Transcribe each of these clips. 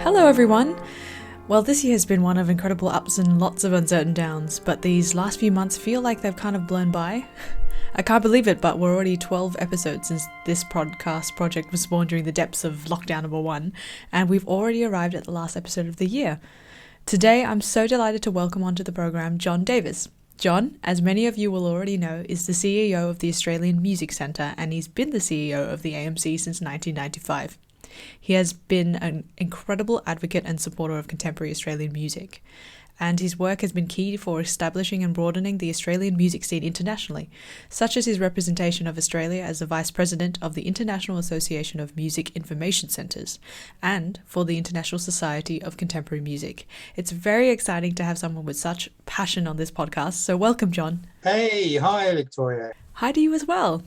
Hello, everyone. Well, this year has been one of incredible ups and lots of uncertain downs, but these last few months feel like they've kind of blown by. I can't believe it, but we're already 12 episodes since this podcast project was born during the depths of lockdown number one, and we've already arrived at the last episode of the year. Today, I'm so delighted to welcome onto the program John Davis. John, as many of you will already know, is the CEO of the Australian Music Centre, and he's been the CEO of the AMC since 1995. He has been an incredible advocate and supporter of contemporary Australian music, and his work has been key for establishing and broadening the Australian music scene internationally, such as his representation of Australia as the Vice President of the International Association of Music Information Centres, and for the International Society of Contemporary Music. It's very exciting to have someone with such passion on this podcast, so welcome, John. Hey, hi, Victoria. Hi to you as well.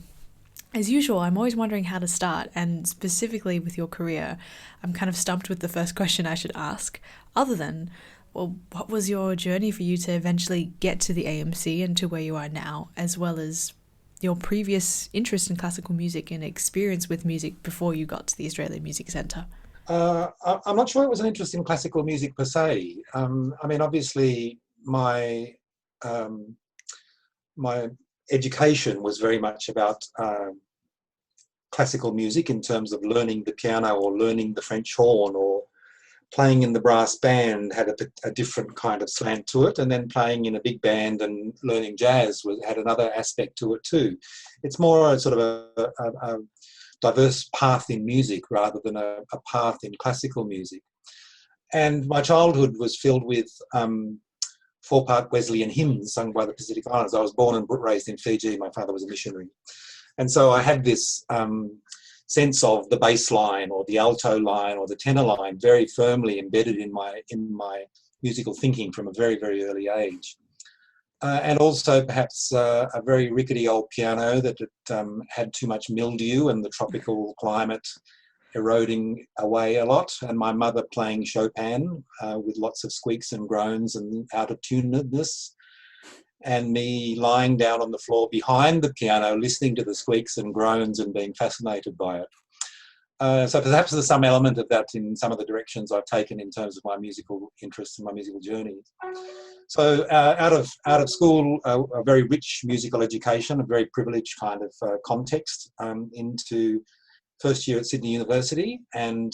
As usual, I'm always wondering how to start, and specifically with your career, I'm kind of stumped with the first question I should ask, other than, well, what was your journey for you to eventually get to the AMC and to where you are now, as well as your previous interest in classical music and experience with music before you got to the Australian Music Centre? I'm not sure it was an interest in classical music per se. Obviously, um, my education was very much about classical music in terms of learning the piano or learning the French horn or playing in the brass band had a different kind of slant to it, and then playing in a big band and learning jazz had another aspect to it too. It's more a sort of a diverse path in music rather than a path in classical music. And my childhood was filled with four-part Wesleyan hymns sung by the Pacific Islands. I was born and raised in Fiji. My father was a missionary. And so I had this sense of the bass line or the alto line or the tenor line very firmly embedded in my musical thinking from a very, very early age. And also perhaps a very rickety old piano that had too much mildew and the tropical climate eroding away a lot, and my mother playing Chopin with lots of squeaks and groans and out-of-tunedness, and me lying down on the floor behind the piano listening to the squeaks and groans and being fascinated by it. So perhaps there's some element of that in some of the directions I've taken in terms of my musical interests and my musical journey. So out of school, a very rich musical education, a very privileged kind of context, into first year at Sydney University, and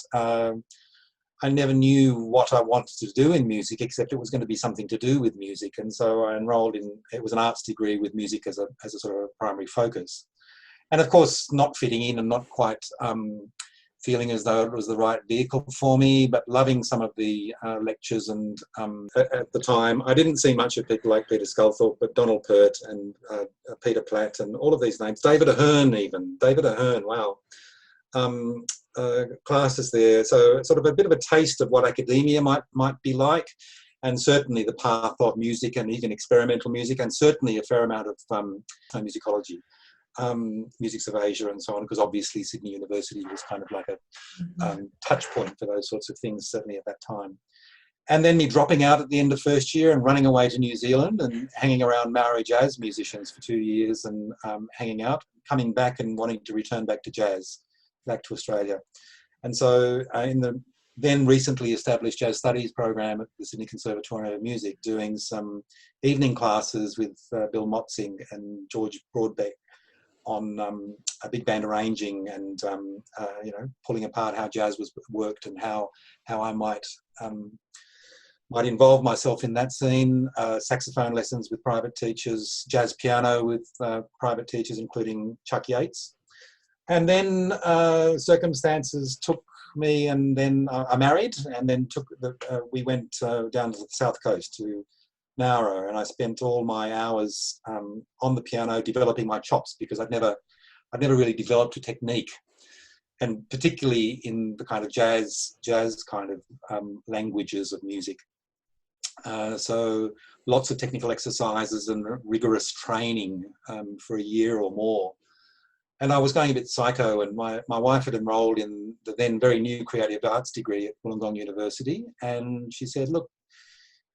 I never knew what I wanted to do in music, except it was going to be something to do with music. And so I enrolled it was an arts degree with music as a sort of primary focus. And of course, not fitting in and not quite feeling as though it was the right vehicle for me, but loving some of the lectures. And at the time, I didn't see much of people like Peter Sculthorpe, but Donald Pert and Peter Platt and all of these names. David Ahern even. David Ahern, wow. Classes there, so sort of a bit of a taste of what academia might be like, and certainly the path of music and even experimental music, and certainly a fair amount of musicology, musics of Asia and so on, because obviously Sydney University was kind of like a touch point for those sorts of things, certainly at that time. And then me dropping out at the end of first year and running away to New Zealand and hanging around Maori jazz musicians for 2 years and hanging out, coming back and wanting to return back to jazz, back to Australia. And so in the then recently established jazz studies program at the Sydney Conservatorium of Music, doing some evening classes with Bill Motzing and George Broadbeck on a big band arranging and pulling apart how jazz was worked and how I might involve myself in that scene, saxophone lessons with private teachers, jazz piano with private teachers, including Chuck Yates. And then circumstances took me, and then I married, and then we went down to the south coast to Nauru, and I spent all my hours on the piano developing my chops, because I'd never really developed a technique, and particularly in the kind of jazz kind of languages of music. So lots of technical exercises and rigorous training for a year or more. And I was going a bit psycho, and my wife had enrolled in the then very new creative arts degree at Wollongong University. And she said, look,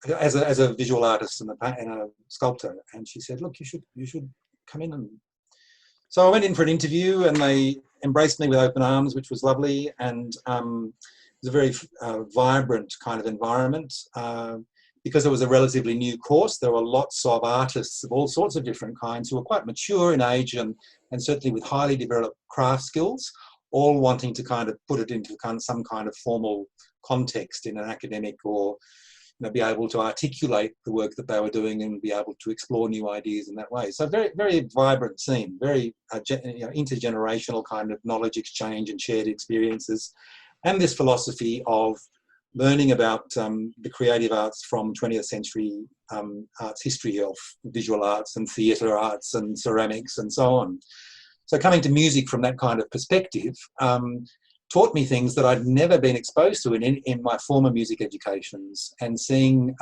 as a visual artist and a sculptor, and she said, look, you should come in. And so I went in for an interview, and they embraced me with open arms, which was lovely. And was a very vibrant kind of environment. Because it was a relatively new course, there were lots of artists of all sorts of different kinds who were quite mature in age and certainly with highly developed craft skills, all wanting to kind of put it into some kind of formal context in an academic, or be able to articulate the work that they were doing and be able to explore new ideas in that way. So very, very vibrant scene, very intergenerational kind of knowledge exchange and shared experiences, and this philosophy of learning about the creative arts from 20th century arts history of visual arts and theatre arts and ceramics and so on. So coming to music from that kind of perspective taught me things that I'd never been exposed to in my former music educations, and seeing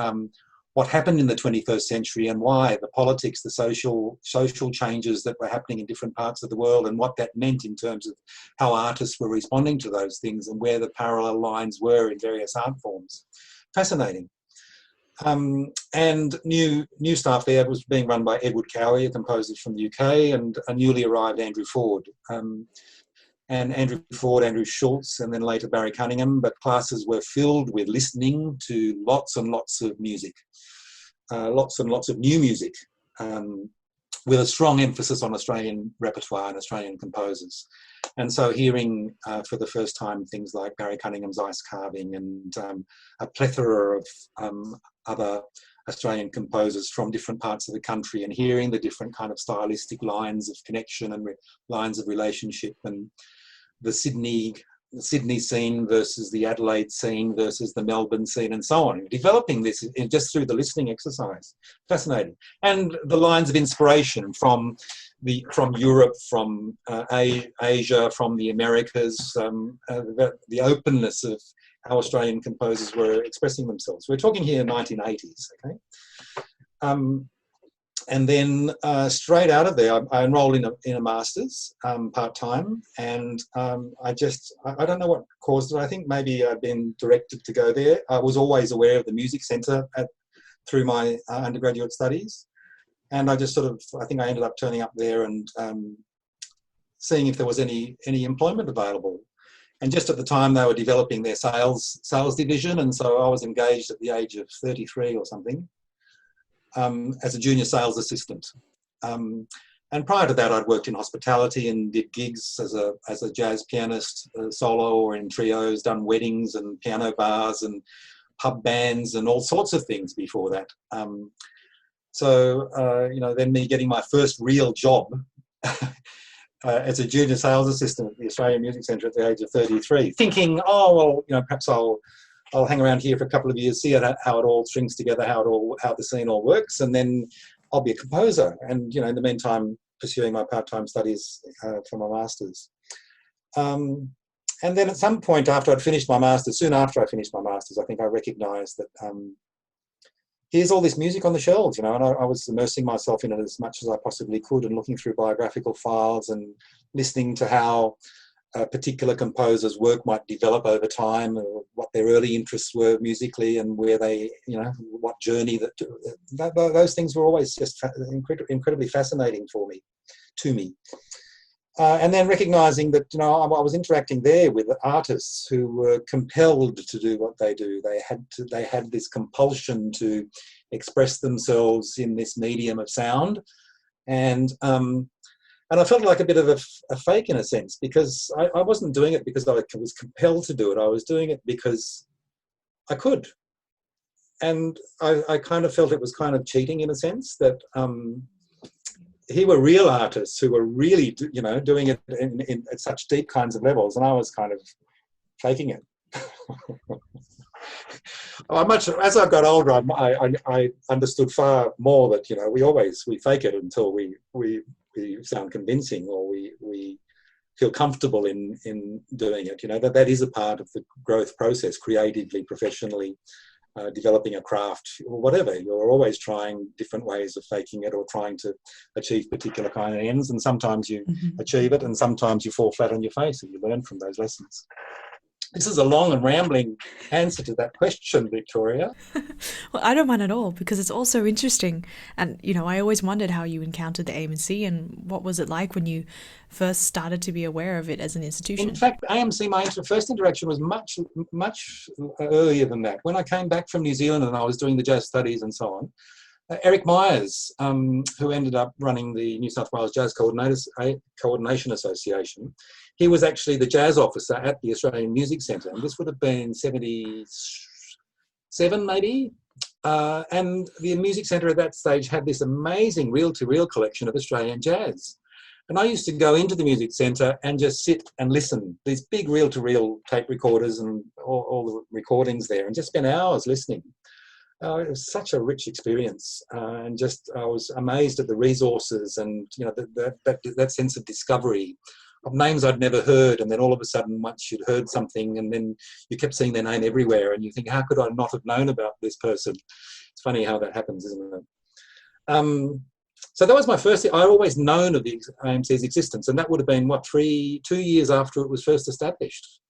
what happened in the 21st century and why the politics, the social changes that were happening in different parts of the world, and what that meant in terms of how artists were responding to those things and where the parallel lines were in various art forms. Fascinating. And new staff there was being run by Edward Cowie, a composer from the UK, and a newly arrived Andrew Ford. And Andrew Ford, Andrew Schultz, and then later Barry Cunningham, but classes were filled with listening to lots and lots of music, lots and lots of new music, with a strong emphasis on Australian repertoire and Australian composers. And so hearing for the first time things like Barry Cunningham's ice carving and a plethora of other Australian composers from different parts of the country, and hearing the different kind of stylistic lines of connection and lines of relationship, and the Sydney scene versus the Adelaide scene versus the Melbourne scene and so on. Developing this just through the listening exercise. Fascinating. And the lines of inspiration from Europe, from Asia, from the Americas, the openness of how Australian composers were expressing themselves. We're talking here 1980s, okay? And then straight out of there, I enrolled in a master's part-time, and I don't know what caused it. I think maybe I'd been directed to go there. I was always aware of the music centre through my undergraduate studies, and I think I ended up turning up there and seeing if there was any employment available. And just at the time, they were developing their sales division, and so I was engaged at the age of 33 or something as a junior sales assistant. And prior to that, I'd worked in hospitality and did gigs as a jazz pianist, solo or in trios, done weddings and piano bars and pub bands and all sorts of things before that. Then me getting my first real job as a junior sales assistant at the Australian Music Centre at the age of 33, thinking, perhaps I'll hang around here for a couple of years, see how it all strings together, how the scene all works, and then I'll be a composer. And in the meantime, pursuing my part-time studies for my masters. And then at some point after I'd finished my masters, soon after I finished my masters, I think I recognised that here's all this music on the shelves, and I was immersing myself in it as much as I possibly could, and looking through biographical files and listening to how particular composers' work might develop over time, or what their early interests were musically, and where they, what journey those things were always just incredibly fascinating to me. And then recognising that, I was interacting there with artists who were compelled to do what they do. They had this compulsion to express themselves in this medium of sound, and I felt like a bit of a fake in a sense, because I wasn't doing it because I was compelled to do it. I was doing it because I could, and I kind of felt it was kind of cheating in a sense, that here were real artists who were really, doing it at such deep kinds of levels, and I was kind of faking it. As I got older, I understood far more that we fake it until we sound convincing, or we feel comfortable in doing it. That is a part of the growth process, creatively, professionally. Developing a craft or whatever, you're always trying different ways of faking it, or trying to achieve particular kind of ends, and sometimes you achieve it and sometimes you fall flat on your face, and you learn from those lessons. This is a long and rambling answer to that question, Victoria. Well, I don't mind at all because it's also interesting. And, I always wondered how you encountered the AMC and what was it like when you first started to be aware of it as an In institution? fact, AMC, my first interaction was much earlier than that. When I came back from New Zealand and I was doing the jazz studies and so on, Eric Myers, who ended up running the New South Wales Jazz Coordination Association, he was actually the jazz officer at the Australian Music Centre, and this would have been 77 maybe. And the Music Centre at that stage had this amazing reel-to-reel collection of Australian jazz. And I used to go into the Music Centre and just sit and listen, these big reel-to-reel tape recorders and all the recordings there, and just spend hours listening. It was such a rich experience, and just I was amazed at the resources and that sense of discovery of names I'd never heard, and then all of a sudden once you'd heard something and then you kept seeing their name everywhere and you think, how could I not have known about this person? It's funny how that happens, isn't it? So that was my first. I'd always known of the AMC's existence, and that would have been 2 years after it was first established.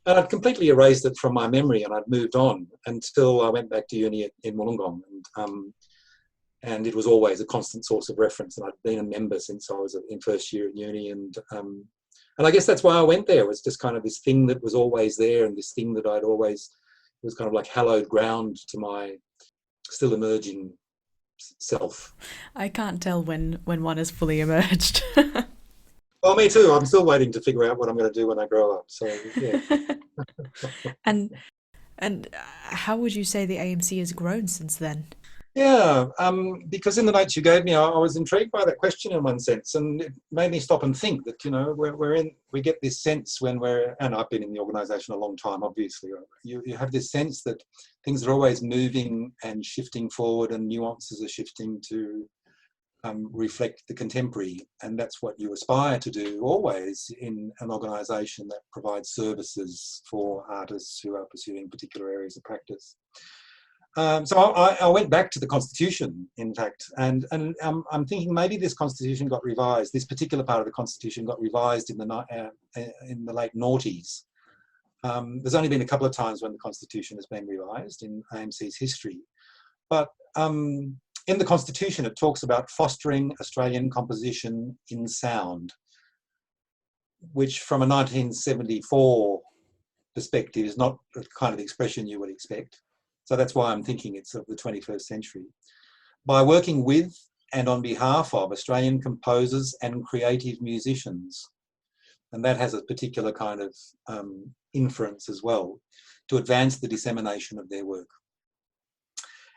And I'd completely erased it from my memory, and I'd moved on until I went back to uni in Wollongong, and it was always a constant source of reference. And I'd been a member since I was in first year at uni, and I guess that's why I went there. It was just kind of this thing that was always there, and this thing that it was kind of like hallowed ground to my still emerging self. I can't tell when one is fully emerged. Well, me too. I'm still waiting to figure out what I'm going to do when I grow up. So, yeah. And how would you say the AMC has grown since then? Yeah, because in the notes you gave me, I was intrigued by that question in one sense, and it made me stop and think that we get this sense when and I've been in the organisation a long time, obviously. You have this sense that things are always moving and shifting forward, and nuances are shifting to reflect the contemporary, and that's what you aspire to do always in an organisation that provides services for artists who are pursuing particular areas of practice. So I went back to the Constitution, in fact, and I'm thinking maybe this Constitution got revised. This particular part of the Constitution got revised in the late noughties. There's only been a couple of times when the Constitution has been revised in AMC's history, but in the Constitution, it talks about fostering Australian composition in sound, which from a 1974 perspective is not the kind of expression you would expect. So that's why I'm thinking it's of the 21st century. By working with and on behalf of Australian composers and creative musicians, and that has a particular kind of inference as well, to advance the dissemination of their work.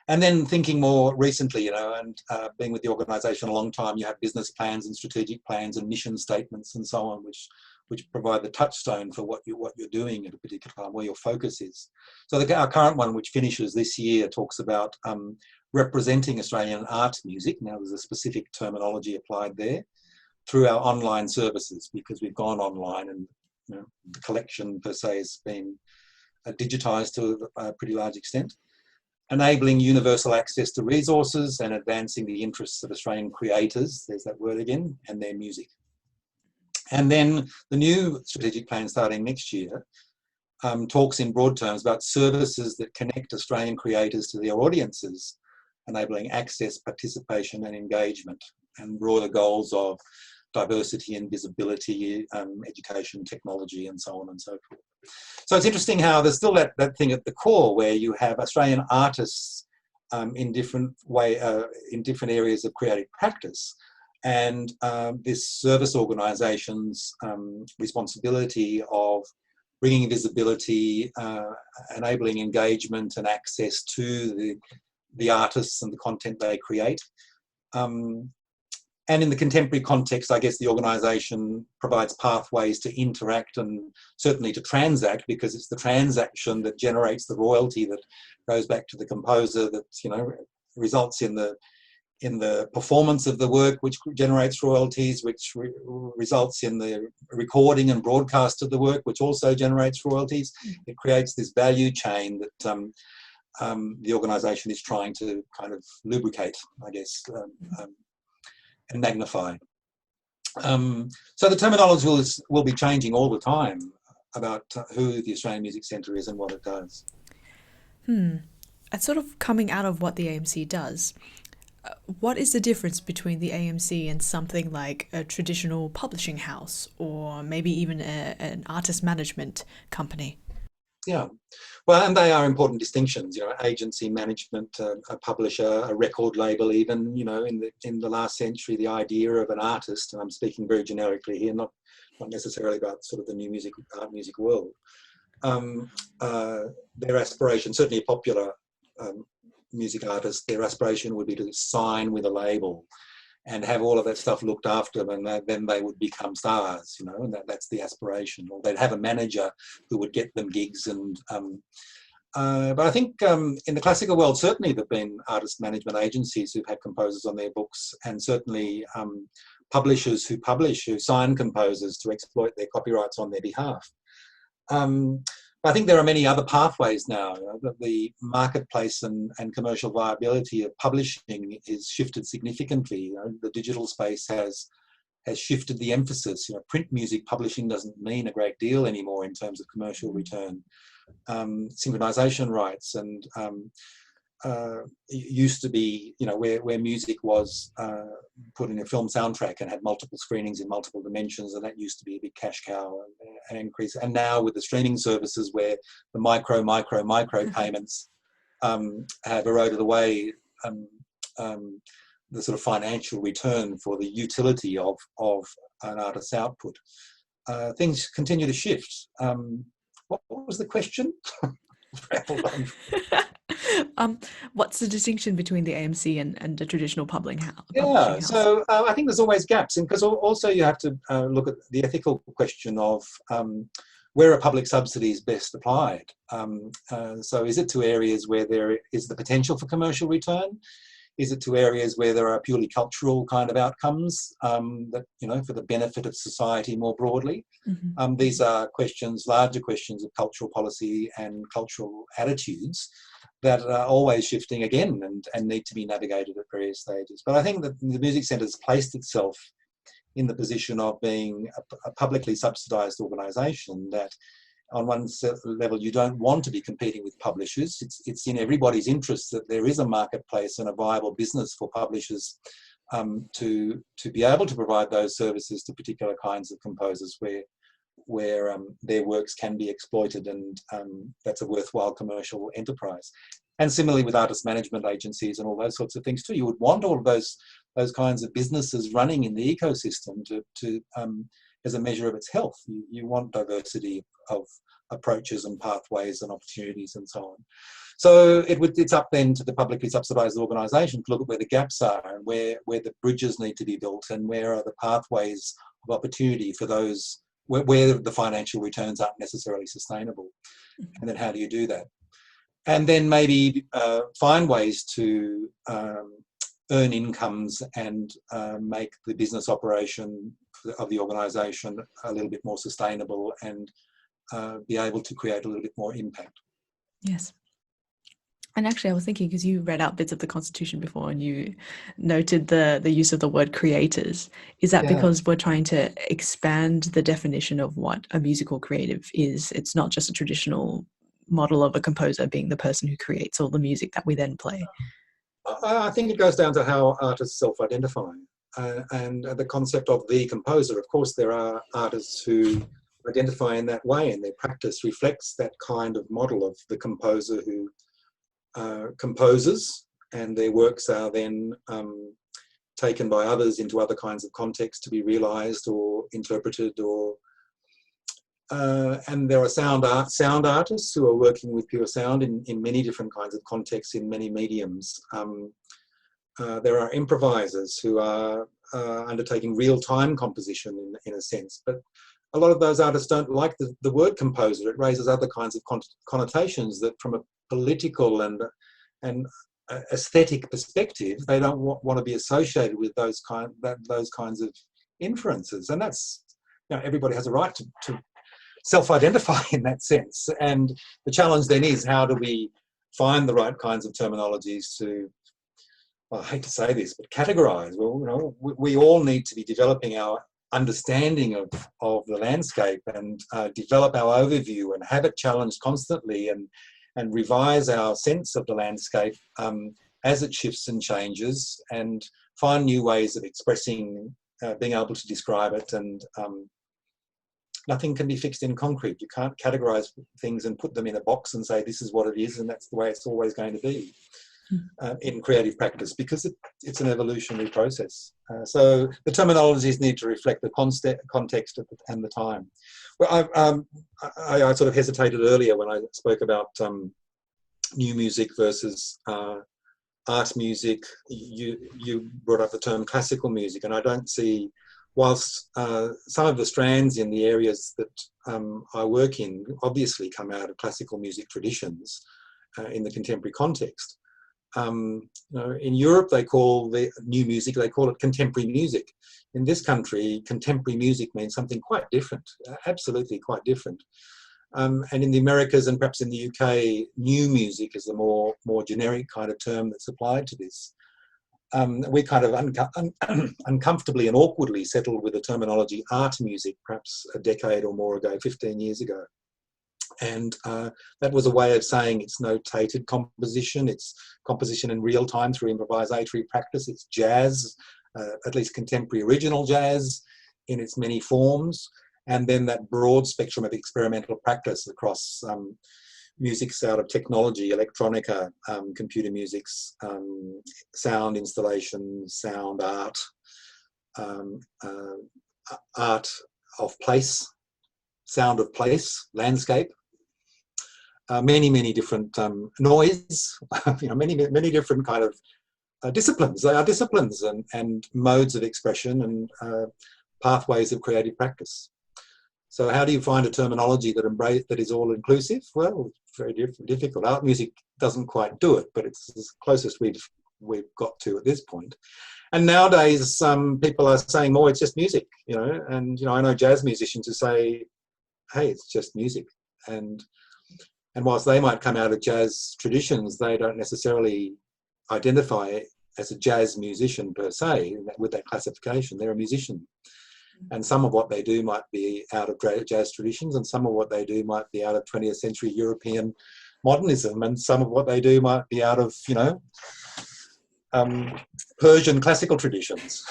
And then thinking more recently, and being with the organisation a long time, you have business plans and strategic plans and mission statements and so on, which provide the touchstone for what you're doing at a particular time, where your focus is. So our current one, which finishes this year, talks about representing Australian art music. Now there's a specific terminology applied there through our online services, because we've gone online and the collection per se has been digitised to a pretty large extent. Enabling universal access to resources and advancing the interests of Australian creators, there's that word again, and their music. And then the new strategic plan starting next year talks in broad terms about services that connect Australian creators to their audiences, enabling access, participation and engagement, and broader goals of diversity and visibility, education, technology, and so on and so forth. So it's interesting how there's still that thing at the core where you have Australian artists in different areas of creative practice, and this service organisation's responsibility of bringing visibility, enabling engagement and access to the artists and the content they create. And in the contemporary context, I guess the organisation provides pathways to interact and certainly to transact, because it's the transaction that generates the royalty that goes back to the composer, that results in the performance of the work, which generates royalties, which results in the recording and broadcast of the work, which also generates royalties. It creates this value chain that the organisation is trying to kind of lubricate, I guess, and magnify. So the terminology will be changing all the time. who the Australian Music Centre is and what it does. And sort of coming out of what the AMC does, what is the difference between the AMC and something like a traditional publishing house or maybe even an artist management company? Yeah, well, and they are important distinctions. Agency management, a publisher, a record label. Even in the last century, the idea of an artist, and I'm speaking very generically here, not necessarily about sort of the new art music world. Their aspiration, certainly popular music artists, their aspiration would be to sign with a label and have all of that stuff looked after them, and then they would become stars, and that's the aspiration. Or they'd have a manager who would get them gigs. But I think in the classical world, certainly there have been artist management agencies who've had composers on their books, and certainly publishers who sign composers to exploit their copyrights on their behalf. I think there are many other pathways now. The marketplace and commercial viability of publishing is shifted significantly. The digital space has shifted the emphasis. Print music publishing doesn't mean a great deal anymore in terms of commercial return. Synchronization rights and it used to be, where music was put in a film soundtrack and had multiple screenings in multiple dimensions, and that used to be a big cash cow and increase. And now with the streaming services, where the micro payments have eroded away the sort of financial return for the utility of an artist's output, things continue to shift. What was the question? What's the distinction between the AMC and the traditional publishing house? Yeah, so I think there's always gaps, and because also you have to look at the ethical question of where are public subsidies best applied. So is it to areas where there is the potential for commercial return? Is it to areas where there are purely cultural kind of outcomes that, for the benefit of society more broadly? Mm-hmm. These are larger questions of cultural policy and cultural attitudes that are always shifting again and need to be navigated at various stages. But I think that the Music Centre has placed itself in the position of being a publicly subsidised organisation that on one level you don't want to be competing with publishers. It's in everybody's interest that there is a marketplace and a viable business for publishers to be able to provide those services to particular kinds of composers where their works can be exploited, and that's a worthwhile commercial enterprise. And similarly with artist management agencies and all those sorts of things too, you would want all of those kinds of businesses running in the ecosystem to as a measure of its health. You want diversity of approaches and pathways and opportunities and so on. So it's up then to the publicly subsidised organisation to look at where the gaps are and where the bridges need to be built and where are the pathways of opportunity for those where the financial returns aren't necessarily sustainable. And then how do you do that? And then maybe find ways to earn incomes and make the business operation of the organisation a little bit more sustainable and be able to create a little bit more impact. Yes. And actually, I was thinking, because you read out bits of the Constitution before and you noted the use of the word creators, is that because we're trying to expand the definition of what a musical creative is? It's not just a traditional model of a composer being the person who creates all the music that we then play. I think it goes down to how artists self-identify and the concept of the composer. Of course, there are artists who identify in that way, and their practice reflects that kind of model of the composer who composes, and their works are then taken by others into other kinds of contexts to be realised or interpreted, or and there are sound artists who are working with pure sound in many different kinds of contexts in many mediums. There are improvisers who are undertaking real-time composition in a sense, but a lot of those artists don't like the word composer. It raises other kinds of connotations that, from a political and aesthetic perspective, they don't want to be associated with those kinds of inferences. And that's, everybody has a right to self-identify in that sense. And the challenge then is, how do we find the right kinds of terminologies to, well, I hate to say this, but categorise? Well, we all need to be developing our understanding of the landscape and develop our overview and have it challenged constantly and revise our sense of the landscape as it shifts and changes, and find new ways of expressing, being able to describe it. And nothing can be fixed in concrete. You can't categorize things and put them in a box and say this is what it is and that's the way it's always going to be in creative practice, because it's an evolutionary process. So the terminologies need to reflect the context and the time. Well, I sort of hesitated earlier when I spoke about new music versus art music. You brought up the term classical music, and I don't see, whilst some of the strands in the areas that I work in obviously come out of classical music traditions in the contemporary context. In Europe, they call the new music, they call it contemporary music. In this country, contemporary music means something quite different, absolutely quite different. And in the Americas and perhaps in the UK, new music is the more generic kind of term that's applied to this. We kind of uncomfortably and awkwardly settled with the terminology art music, perhaps a decade or more ago, 15 years ago. And that was a way of saying it's notated composition, it's composition in real time through improvisatory practice, it's jazz, at least contemporary original jazz in its many forms, and then that broad spectrum of experimental practice across musics out of technology, electronica, computer musics, sound installation, sound art, art of place, sound of place, landscape. Many different noise, many different kind of disciplines. They are disciplines and modes of expression and pathways of creative practice. So how do you find a terminology that is all inclusive? Well, it's very difficult. Art music doesn't quite do it, but it's the closest we've got to at this point. And nowadays, people are saying, "Oh, it's just music," And I know jazz musicians who say, "Hey, it's just music," and whilst they might come out of jazz traditions, they don't necessarily identify as a jazz musician per se with that classification. They're a musician. And some of what they do might be out of jazz traditions, and some of what they do might be out of 20th century European modernism, and some of what they do might be out of, Persian classical traditions.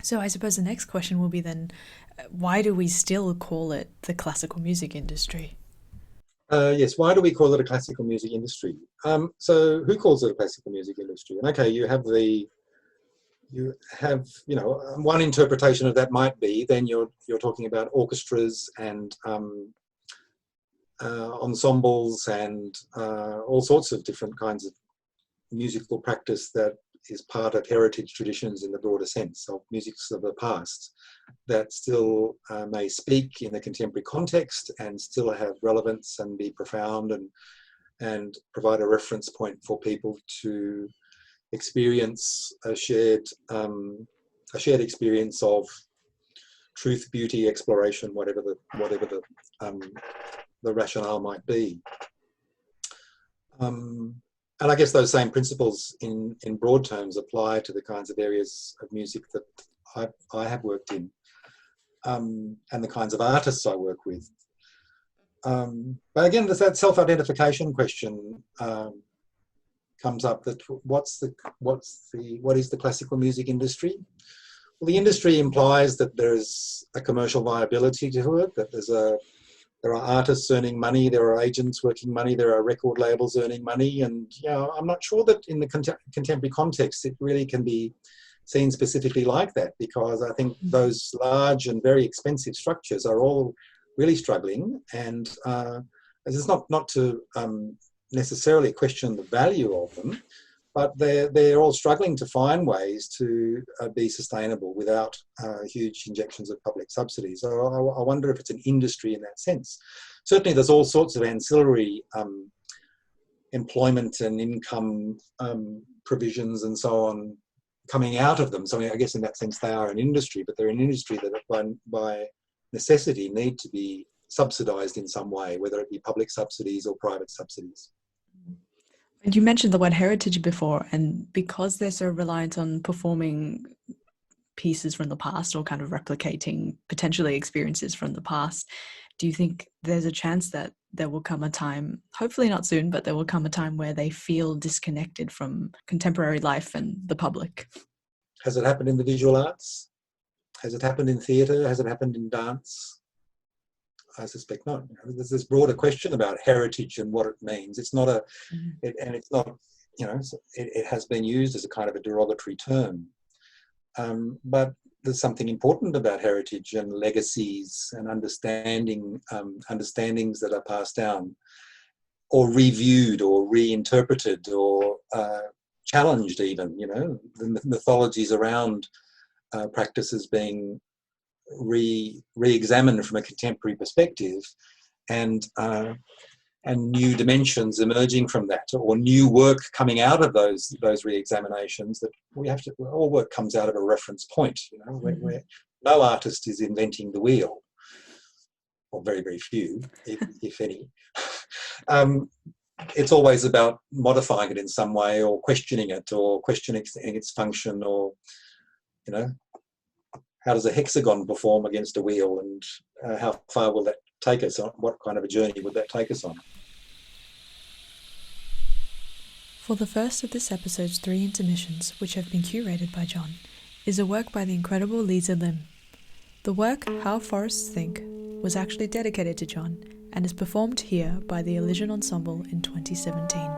So I suppose the next question will be then, why do we still call it the classical music industry? Yes, why do we call it a classical music industry? So who calls it a classical music industry? And okay, you have one interpretation of that might be then you're talking about orchestras and ensembles and all sorts of different kinds of musical practice that is part of heritage traditions in the broader sense of musics of the past that still may speak in the contemporary context and still have relevance and be profound and provide a reference point for people to experience a shared experience of truth, beauty, exploration, whatever the rationale might be. And I guess those same principles in broad terms apply to the kinds of areas of music that I have worked in, and the kinds of artists I work with. But again, there's that self-identification question comes up, that what is the classical music industry? Well, the industry implies that there's a commercial viability to it, that there are artists earning money, there are agents working money, there are record labels earning money, and I'm not sure that in the contemporary context it really can be seen specifically like that, because I think those large and very expensive structures are all really struggling, and this is not to necessarily question the value of them, but they're all struggling to find ways to be sustainable without huge injections of public subsidies. So I wonder if it's an industry in that sense. Certainly there's all sorts of ancillary employment and income provisions and so on coming out of them. So I guess in that sense they are an industry, but they're an industry that by necessity need to be subsidised in some way, whether it be public subsidies or private subsidies. And you mentioned the word heritage before, and because they're so reliant on performing pieces from the past or kind of replicating potentially experiences from the past. Do you think there's a chance that there will come a time, hopefully not soon, but there will come a time where they feel disconnected from contemporary life and the public? Has it happened in the visual arts? Has it happened in theatre? Has it happened in dance? I suspect not. There's this broader question about heritage and what it means. It's not it's not, it has been used as a kind of a derogatory term. But there's something important about heritage and legacies and understandings that are passed down or reviewed or reinterpreted or challenged even, the mythologies around practices being re-examined from a contemporary perspective, and new dimensions emerging from that, or new work coming out of those re-examinations. That all work comes out of a reference point, where no artist is inventing the wheel, or very, very few, if any. It's always about modifying it in some way, or questioning it, or questioning its function, or how does a hexagon perform against a wheel, and how far will that take us on? What kind of a journey would that take us on? For the first of this episode's 3 intermissions, which have been curated by John, is a work by the incredible Lisa Lim. The work, How Forests Think, was actually dedicated to John and is performed here by the Elysian Ensemble in 2017.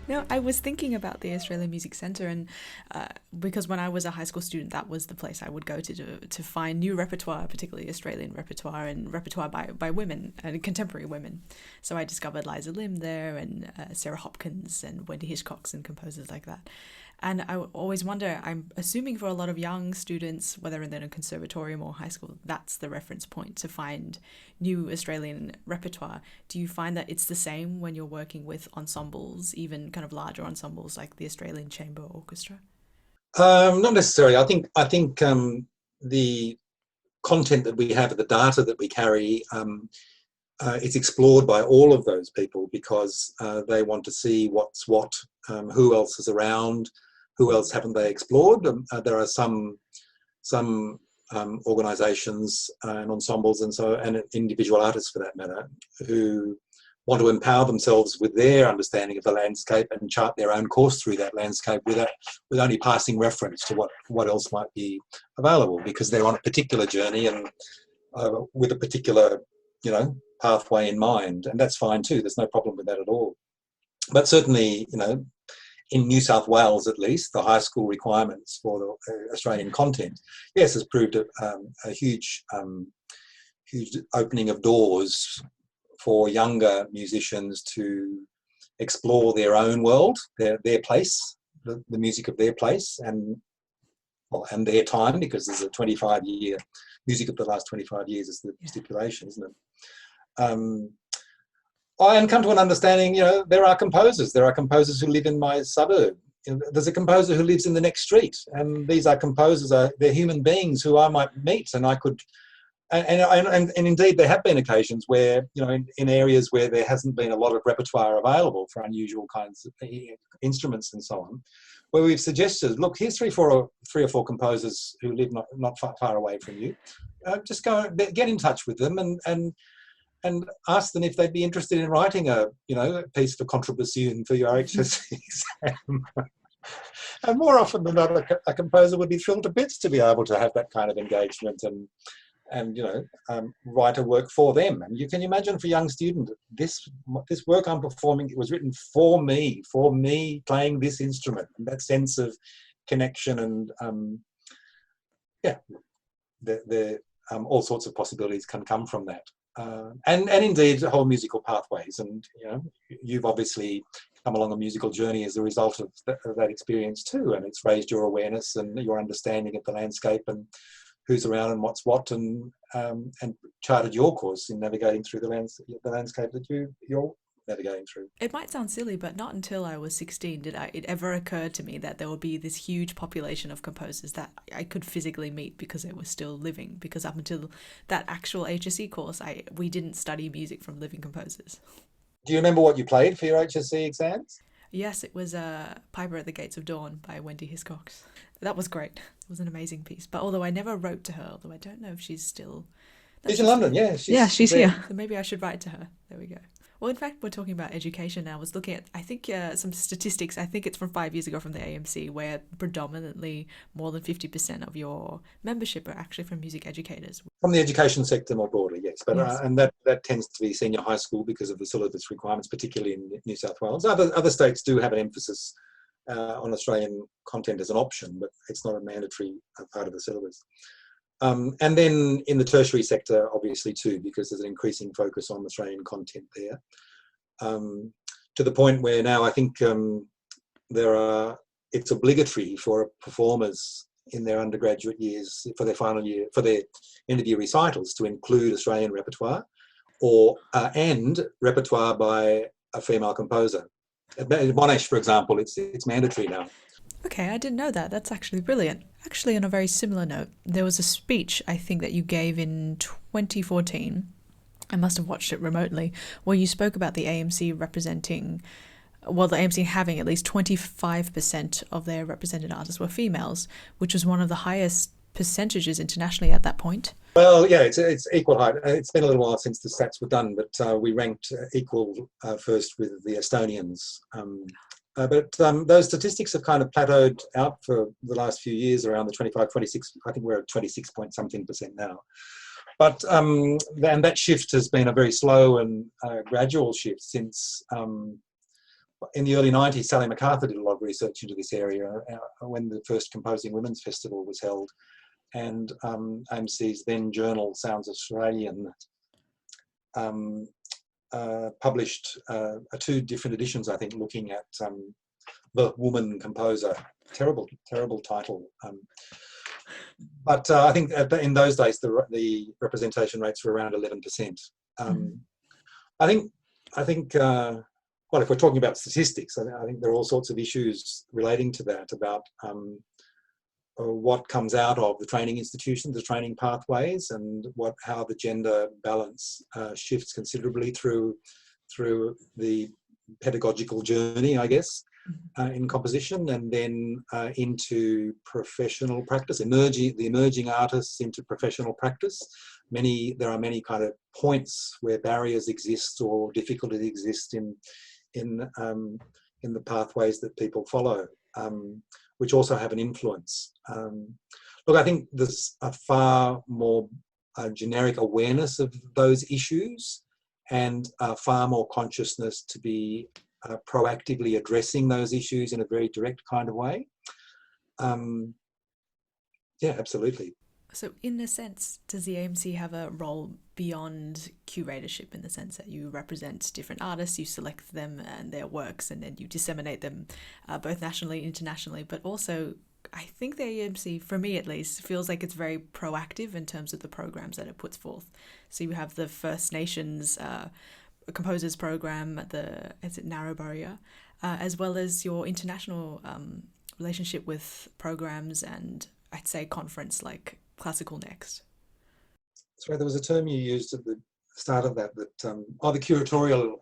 No, I was thinking about the Australian Music Centre, and because when I was a high school student, that was the place I would go to find new repertoire, particularly Australian repertoire and repertoire by women and contemporary women. So I discovered Liza Lim there, and Sarah Hopkins and Wendy Hitchcock and composers like that. And I always wonder, I'm assuming for a lot of young students, whether they're in a conservatorium or high school, that's the reference point to find new Australian repertoire. Do you find that it's the same when you're working with ensembles, even kind of larger ensembles like the Australian Chamber Orchestra? Not necessarily. I think the content that we have, the data that we carry, it's explored by all of those people because they want to see what's what, who else is around, who else haven't they explored. There are some organisations and ensembles and individual artists for that matter who want to empower themselves with their understanding of the landscape and chart their own course through that landscape with only passing reference to what else might be available because they're on a particular journey and with a particular pathway in mind, and that's fine too. There's no problem with that at all. But certainly, in New South Wales at least, the high school requirements for the Australian content, yes, has proved a huge opening of doors for younger musicians to explore their own world, their place, the music of their place, and their time, because there's a 25-year music of the last 25 years is the stipulation, isn't it? And come to an understanding, there are composers who live in my suburb. There's a composer who lives in the next street, and these are composers, they're human beings who I might meet, and I could, and indeed there have been occasions where, in areas where there hasn't been a lot of repertoire available for unusual kinds of instruments and so on, where we've suggested, look, here's three or four composers who live not far away from you. Just go get in touch with them and ask them if they'd be interested in writing a piece for contrabassoon for your HSC exam. And more often than not, a composer would be thrilled to bits to be able to have that kind of engagement and write a work for them. And you can imagine for a young student, this work I'm performing, it was written for me playing this instrument, and that sense of connection and all sorts of possibilities can come from that. And indeed whole musical pathways, and you've obviously come along a musical journey as a result of that experience too, and it's raised your awareness and your understanding of the landscape and who's around and what's what, and charted your course in navigating through the landscape that you're navigating through. It might sound silly, but not until I was 16 did it ever occur to me that there would be this huge population of composers that I could physically meet because they were still living. Because up until that actual HSC course, we didn't study music from living composers. Do you remember what you played for your HSC exams? Yes, it was Piper at the Gates of Dawn by Wendy Hitchcock. That was great. It was an amazing piece. But although I never wrote to her, although I don't know if she's still... She's in London, yeah. She's here. So maybe I should write to her. There we go. Well, in fact, we're talking about education now. I was looking at, I think, some statistics. I think it's from 5 years ago from the AMC, where predominantly more than 50% of your membership are actually from music educators. From the education sector more broadly, yes. But Yes. And that tends to be senior high school because of the syllabus requirements, particularly in New South Wales. Other states do have an emphasis on Australian content as an option, but it's not a mandatory part of the syllabus. And then in the tertiary sector, obviously too, because there's an increasing focus on Australian content there, to the point where now I think it's obligatory for performers in their undergraduate years, for their final year, for their end of year recitals, to include Australian repertoire and repertoire by a female composer. At Monash, for example, it's mandatory now. Okay, I didn't know that. That's actually brilliant. Actually, on a very similar note, there was a speech, I think, that you gave in 2014. I must have watched it remotely, where you spoke about the AMC representing, well, the AMC having at least 25% of their represented artists were females, which was one of the highest percentages internationally at that point. Well, yeah, it's equal height. It's been a little while since the stats were done, but we ranked equal first with the Estonians. But those statistics have kind of plateaued out for the last few years around the 25, 26, I think we're at 26 point something % now. But and that shift has been a very slow and gradual shift since in the early 90s, Sally MacArthur did a lot of research into this area when the first Composing Women's Festival was held. And AMC's then journal, Sounds Australian, published 2 different editions, I think, looking at the woman composer. Terrible, terrible title. But I think in those days, the representation rates were around 11%. I think well, if we're talking about statistics, I think there are all sorts of issues relating to that, about what comes out of the training institutions, the training pathways, and how the gender balance shifts considerably through the pedagogical journey, I guess, in composition, and then into professional practice, the emerging artists into professional practice. There are many kind of points where barriers exist or difficulties exist in the pathways that people follow, which also have an influence. Look, I think there's a far more generic awareness of those issues, and far more consciousness to be proactively addressing those issues in a very direct kind of way. Yeah, absolutely. So in a sense, does the AMC have a role beyond curatorship, in the sense that you represent different artists, you select them and their works, and then you disseminate them both nationally and internationally, but also I think the AMC, for me at least, feels like it's very proactive in terms of the programs that it puts forth. So you have the First Nations Composers Program at is it Narrabri, as well as your international relationship with programs and, I'd say, conference like Classical Next. Sorry, there was a term you used at the start of that the curatorial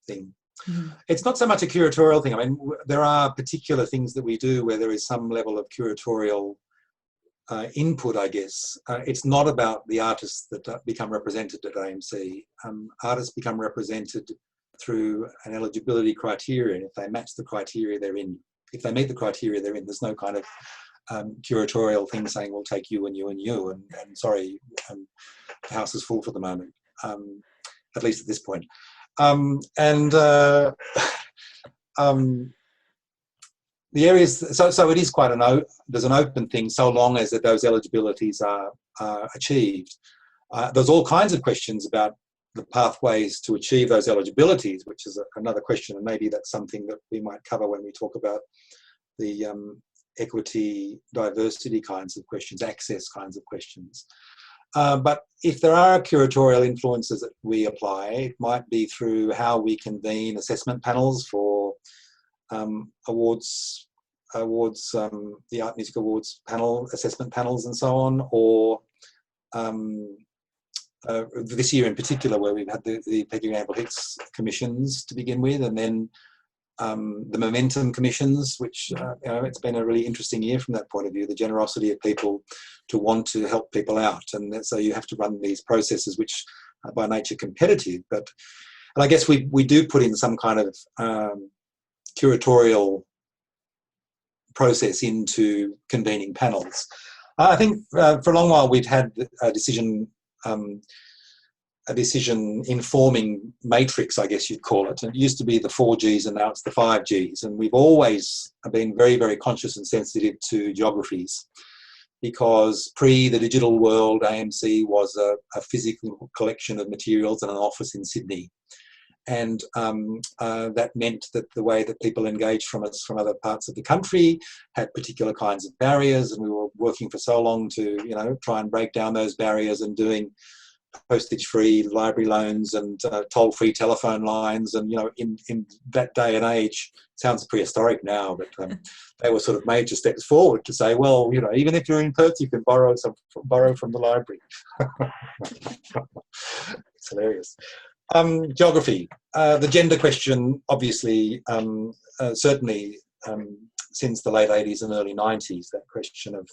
thing. Mm-hmm. It's not so much a curatorial thing. I mean, there are particular things that we do where there is some level of curatorial input, I guess. It's not about the artists that become represented at AMC. Artists become represented through an eligibility criterion. If they match the criteria, they're in. If they meet the criteria, they're in. There's no kind of curatorial thing saying we'll take you and you and you, and sorry, the house is full for the moment, at least at this point. The areas, so it is quite there's an open thing so long as those eligibilities are achieved. There's all kinds of questions about the pathways to achieve those eligibilities, which is another question, and maybe that's something that we might cover when we talk about the equity, diversity kinds of questions, access kinds of questions. But if there are curatorial influences that we apply, it might be through how we convene assessment panels for awards, the Art Music Awards panel, assessment panels and so on, or this year in particular where we've had the Pegging Amble Hicks commissions to begin with, and then the Momentum commissions, which it's been a really interesting year from that point of view, the generosity of people to want to help people out. And so you have to run these processes which are by nature competitive, and I guess we do put in some kind of curatorial process into convening panels. I think for a long while we've had a decision informing matrix, I guess you'd call it. It used to be the 4 Gs and now it's the 5 Gs. And we've always been very, very conscious and sensitive to geographies, because pre the digital world, AMC was a physical collection of materials in an office in Sydney. And that meant that the way that people engaged from us from other parts of the country had particular kinds of barriers, and we were working for so long to, try and break down those barriers and doing postage-free library loans and toll-free telephone lines, and in that day and age, sounds prehistoric now, but they were sort of major steps forward to say, well, even if you're in Perth, you can borrow from the library. It's hilarious. Geography, the gender question, obviously, certainly since the late 80s and early 90s, that question of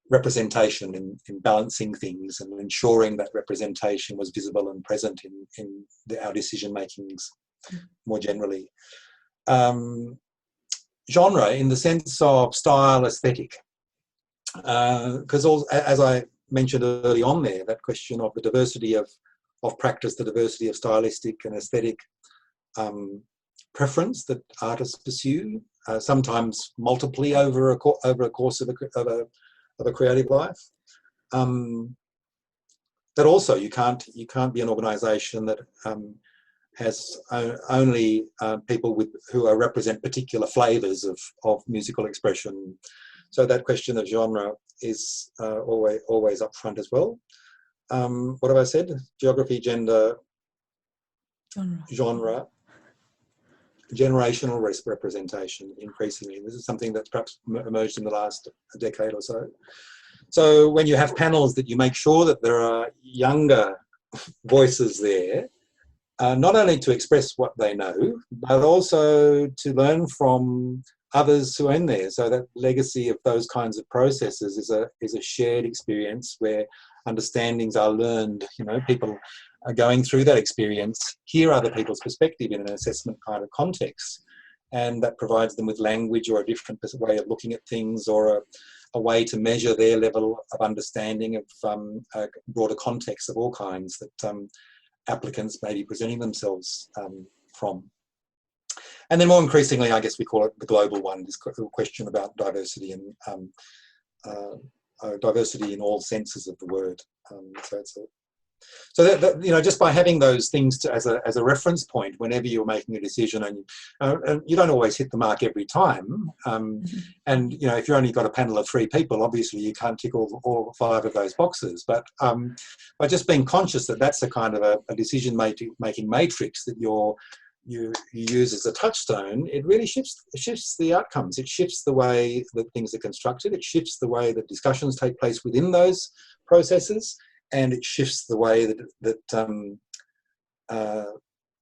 representation in balancing things and ensuring that representation was visible and present in our decision makings more generally. Genre in the sense of style, aesthetic, because as I mentioned early on there, that question of the diversity of practice, the diversity of stylistic and aesthetic preference that artists pursue, sometimes multiply over a course of a creative life. That also you can't be an organisation that has only people who represent particular flavours of musical expression. So that question of genre is always up front as well. What have I said? Geography, gender, genre, generational representation increasingly. This is something that's perhaps emerged in the last decade or so. So when you have panels, that you make sure that there are younger voices there, not only to express what they know, but also to learn from others who are in there. So that legacy of those kinds of processes is a shared experience where understandings are learned. You know, people are going through that experience, hear other people's perspective in an assessment kind of context, and that provides them with language or a different way of looking at things, or a way to measure their level of understanding of a broader context of all kinds that applicants may be presenting themselves from. And then more increasingly, I guess we call it the global one, this question about diversity and diversity in all senses of the word. So that you know, just by having those things as a reference point whenever you're making a decision, and you don't always hit the mark every time, and you know, if you've only got a panel of 3 people, obviously you can't tick all 5 of those boxes. But by just being conscious that that's a kind of a decision making matrix that you use as a touchstone, it really shifts the outcomes. It shifts the way that things are constructed. It shifts the way that discussions take place within those processes. And it shifts the way that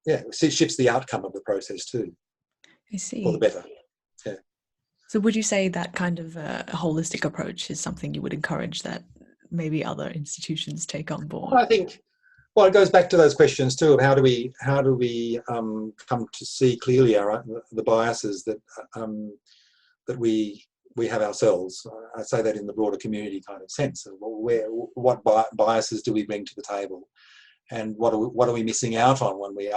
it shifts the outcome of the process too. I see. For the better. Yeah. So would you say that kind of a holistic approach is something you would encourage that maybe other institutions take on board? Well, I think, it goes back to those questions too of how do we come to see clearly the biases that we have ourselves. I say that in the broader community kind of sense. What biases do we bring to the table, and what are we missing out on when we're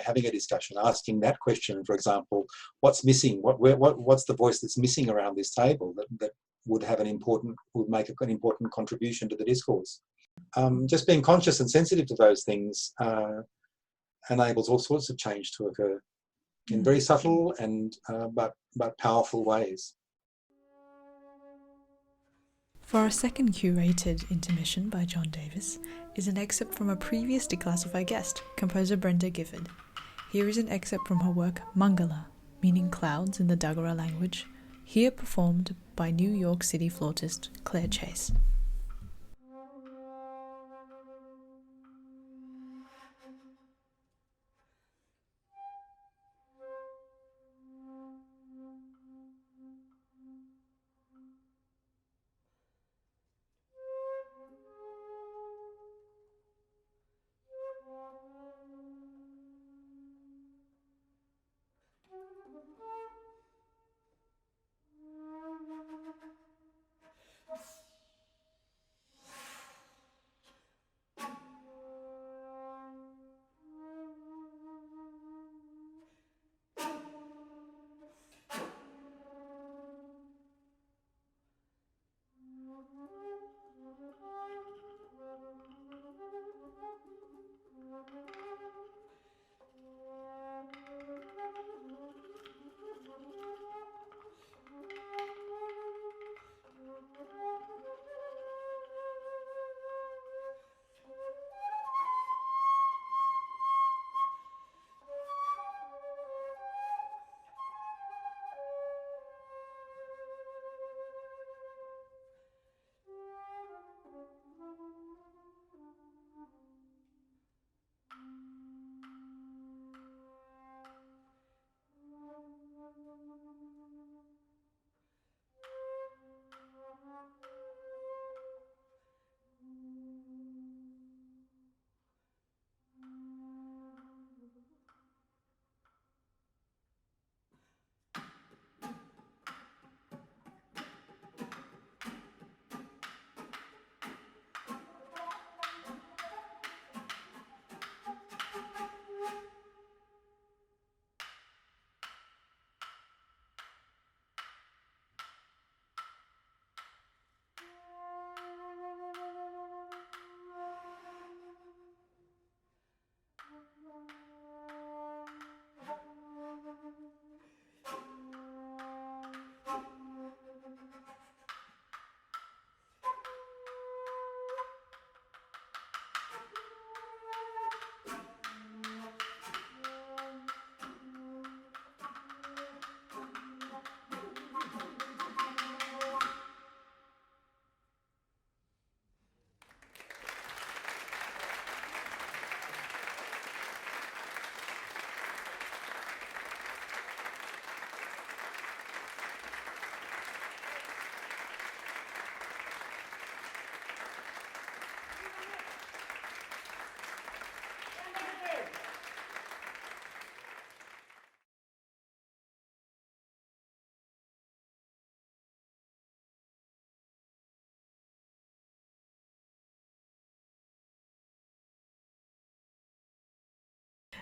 having a discussion? Asking that question, for example, what's missing? What's the voice that's missing around this table that would make an important contribution to the discourse? Just being conscious and sensitive to those things enables all sorts of change to occur in very subtle and but powerful ways. For our second curated intermission by John Davis is an excerpt from a previous Declassify guest, composer Brenda Gifford. Here is an excerpt from her work Mangala, meaning clouds in the Dagara language, here performed by New York City flautist Claire Chase.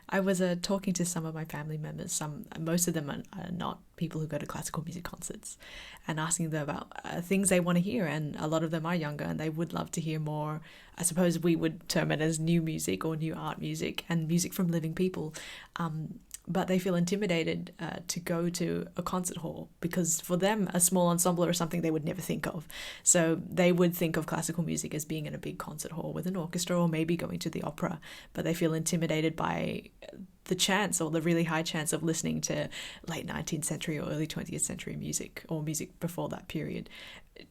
I was talking to some of my family members. Most of them are not people who go to classical music concerts, and asking them about things they want to hear. And a lot of them are younger, and they would love to hear more. I suppose we would term it as new music or new art music and music from living people. But they feel intimidated to go to a concert hall because for them a small ensemble is something they would never think of. So they would think of classical music as being in a big concert hall with an orchestra or maybe going to the opera, but they feel intimidated by the chance or the really high chance of listening to late 19th century or early 20th century music or music before that period.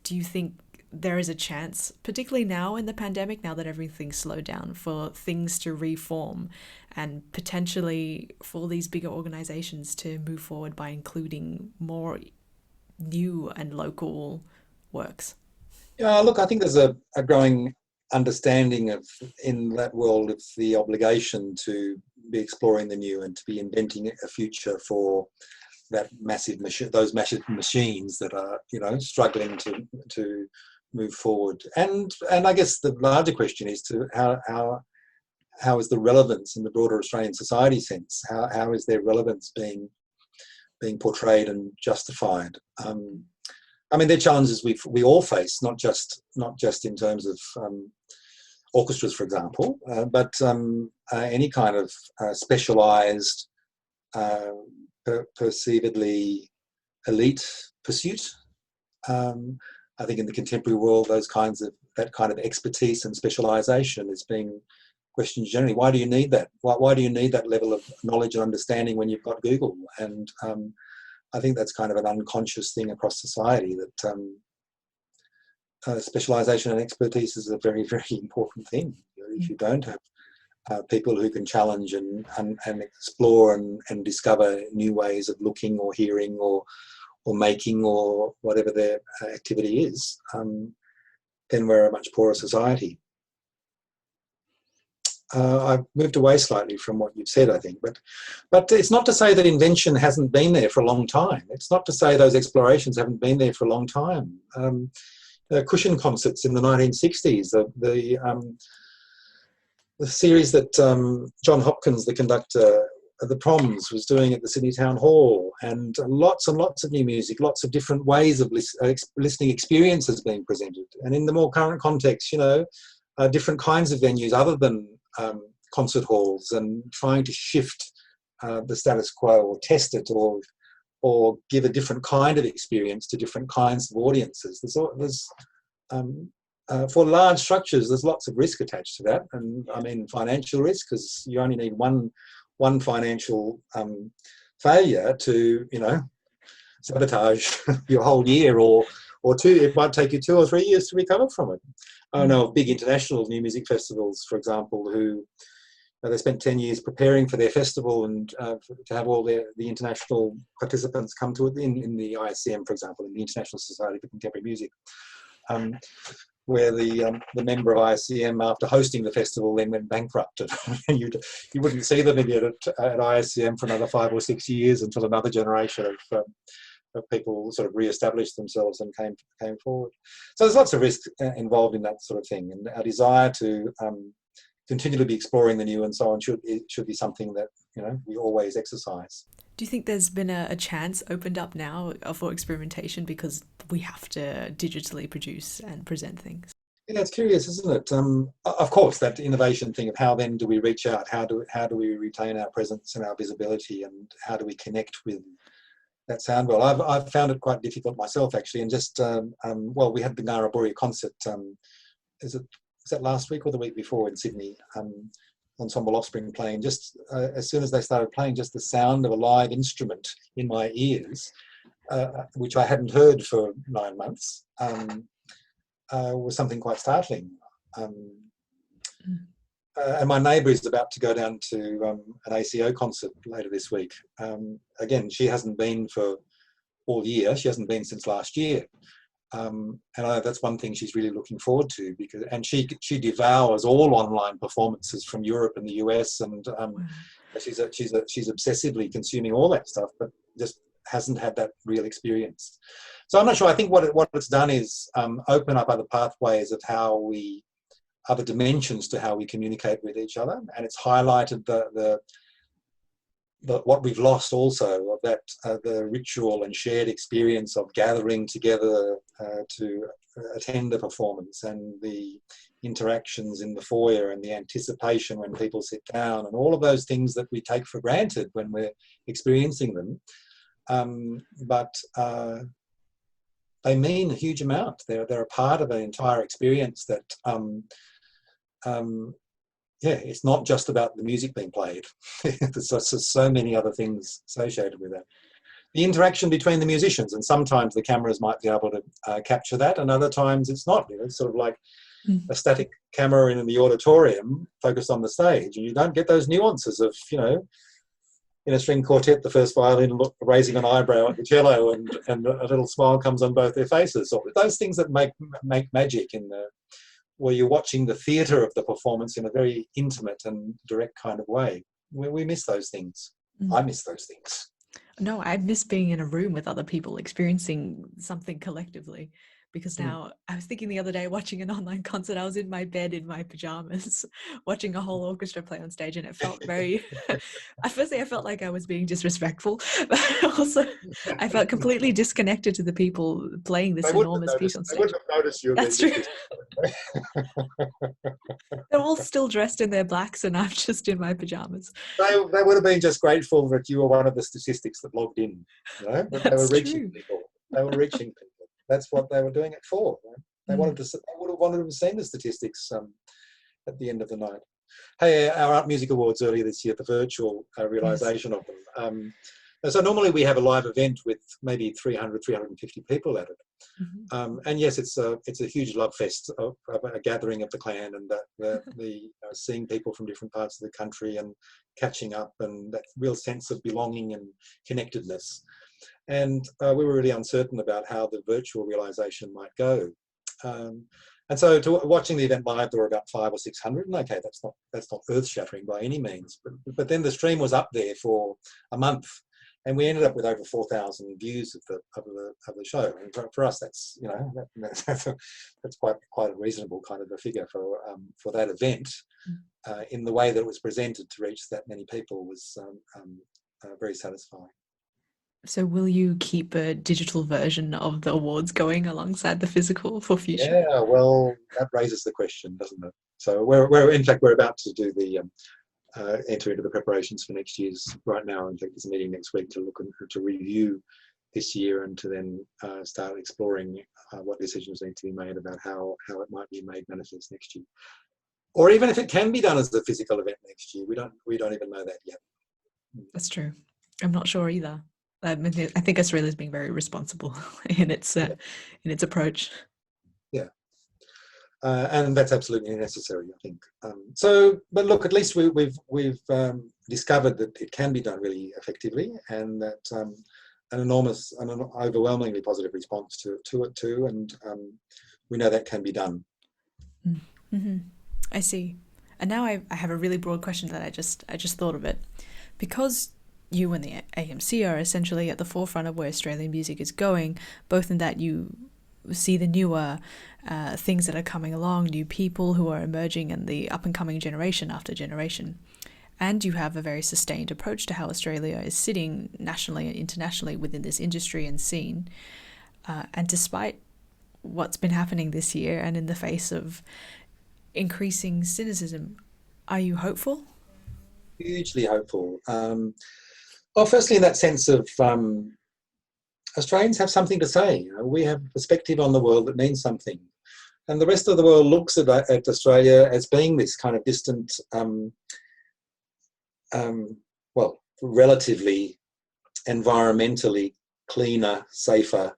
Do you think there is a chance, particularly now in the pandemic, now that everything's slowed down, for things to reform and potentially for these bigger organizations to move forward by including more new and local works? Yeah, look, I think there's a growing understanding of, in that world, of the obligation to be exploring the new and to be inventing a future for that massive those massive machines that are, struggling to move forward. And I guess the larger question is to how is the relevance in the broader Australian society sense? How is their relevance being portrayed and justified? I mean, they're challenges we all face, not just in terms of orchestras, for example, but any kind of specialised, perceivedly elite pursuit. I think in the contemporary world, that kind of expertise and specialisation is being questioned generally. Why do you need that? Why do you need that level of knowledge and understanding when you've got Google? And I think that's kind of an unconscious thing across society, that specialisation and expertise is a very, very important thing. If you don't have people who can challenge and explore and discover new ways of looking or hearing or making or whatever their activity is, then we're a much poorer society. I've moved away slightly from what you've said, I think, but it's not to say that invention hasn't been there for a long time. It's not to say those explorations haven't been there for a long time. Cushion concerts in the 1960s, the series that John Hopkins, the conductor of the Proms, was doing at the Sydney Town Hall, and lots of new music, lots of different ways of listening experiences being presented. And in the more current context, different kinds of venues other than concert halls, and trying to shift the status quo or test it or give a different kind of experience to different kinds of audiences. For large structures, there's lots of risk attached to that, and I mean financial risk, because you only need one financial failure to sabotage your whole year, or two. It might take you 2 or 3 years to recover from it. I know of big international new music festivals, for example, who they spent 10 years preparing for their festival and to have all the international participants come to it in the ISCM, for example, in the International Society for Contemporary Music, where the member of ISCM, after hosting the festival, then went bankrupt. And you wouldn't see them again at ISCM for another 5 or 6 years until another generation of people sort of re-established themselves and came forward. So there's lots of risk involved in that sort of thing, and our desire to continue to be exploring the new and so on should be something that we always exercise. Do you think there's been a chance opened up now for experimentation because we have to digitally produce and present things? Yeah, it's curious, isn't it? Of course, that innovation thing of how then do we reach out? How do we retain our presence and our visibility, and how do we connect with that sound well? I've found it quite difficult myself, actually, and just we had the Ngaraburi concert. Was that last week or the week before in Sydney? Ensemble Offspring playing. Just as soon as they started playing, just the sound of a live instrument in my ears, which I hadn't heard for 9 months, was something quite startling. And my neighbour is about to go down to an ACO concert later this week. Again, she hasn't been for all year. She hasn't been since last year. And I know that's one thing she's really looking forward to, and she devours all online performances from Europe and the US, and she's obsessively consuming all that stuff, but just hasn't had that real experience. So I'm not sure. I think what it's done is open up other pathways of other dimensions to how we communicate with each other, and it's highlighted the what we've lost also of that the ritual and shared experience of gathering together to attend a performance, and the interactions in the foyer and the anticipation when people sit down, and all of those things that we take for granted when we're experiencing them. But they mean a huge amount. They're a part of an entire experience that it's not just about the music being played. There's so many other things associated with that. The interaction between the musicians, and sometimes the cameras might be able to capture that, and other times it's not. It's sort of like a static camera in the auditorium focused on the stage, and you don't get those nuances of, in a string quartet, the first violin raising an eyebrow at the cello, and a little smile comes on both their faces. Or those things that make magic where you're watching the theatre of the performance in a very intimate and direct kind of way. We miss those things. I miss those things. No, I miss being in a room with other people, experiencing something collectively. Because now, I was thinking the other day, watching an online concert, I was in my bed in my pajamas, watching a whole orchestra play on stage, and it felt very, firstly, I felt like I was being disrespectful, but also I felt completely disconnected to the people playing this enormous piece on stage. They wouldn't have noticed you. That's true. They're all still dressed in their blacks, and I'm just in my pajamas. They would have been just grateful that you were one of the statistics that logged in. But they were reaching people. They were reaching people. That's what they were doing it for. They would have wanted to have seen the statistics at the end of the night. Hey, our Art Music Awards earlier this year, the virtual realisation of them. So normally we have a live event with maybe 300, 350 people at it. And yes, it's a huge love fest of a gathering of the clan, and the seeing people from different parts of the country and catching up, and that real sense of belonging and connectedness. And we were really uncertain about how the virtual realisation might go. And so watching the event live, there were about 500 or 600, and okay, that's not earth-shattering by any means. But then the stream was up there for a month, and we ended up with over 4,000 views of the show. And for us, that's that's quite a reasonable kind of a figure for that event. In the way that it was presented to reach that many people was very satisfying. So will you keep a digital version of the awards going alongside the physical for future? Yeah, well, that raises the question, doesn't it? So we're about to do the enter into the preparations for next year's right now. In fact, there's a meeting next week to look to review this year, and to then start exploring what decisions need to be made about how it might be made manifest next year, or even if it can be done as a physical event next year. We don't even know that yet. That's true. I'm not sure either. I think Australia's being very responsible in its approach. Yeah, and that's absolutely necessary, I think. But look, at least we've discovered that it can be done really effectively, and that an overwhelmingly positive response to it too, and we know that can be done. Mm-hmm. I see. And now I have a really broad question that I just thought of it, because you and the AMC are essentially at the forefront of where Australian music is going, both in that you see the newer things that are coming along, new people who are emerging, and the up-and-coming generation after generation. And you have a very sustained approach to how Australia is sitting nationally and internationally within this industry and scene. And despite what's been happening this year, and in the face of increasing cynicism, are you hopeful? Hugely hopeful. Well, firstly, in that sense of Australians have something to say. We have a perspective on the world that means something. And the rest of the world looks at Australia as being this kind of distant, relatively environmentally cleaner, safer.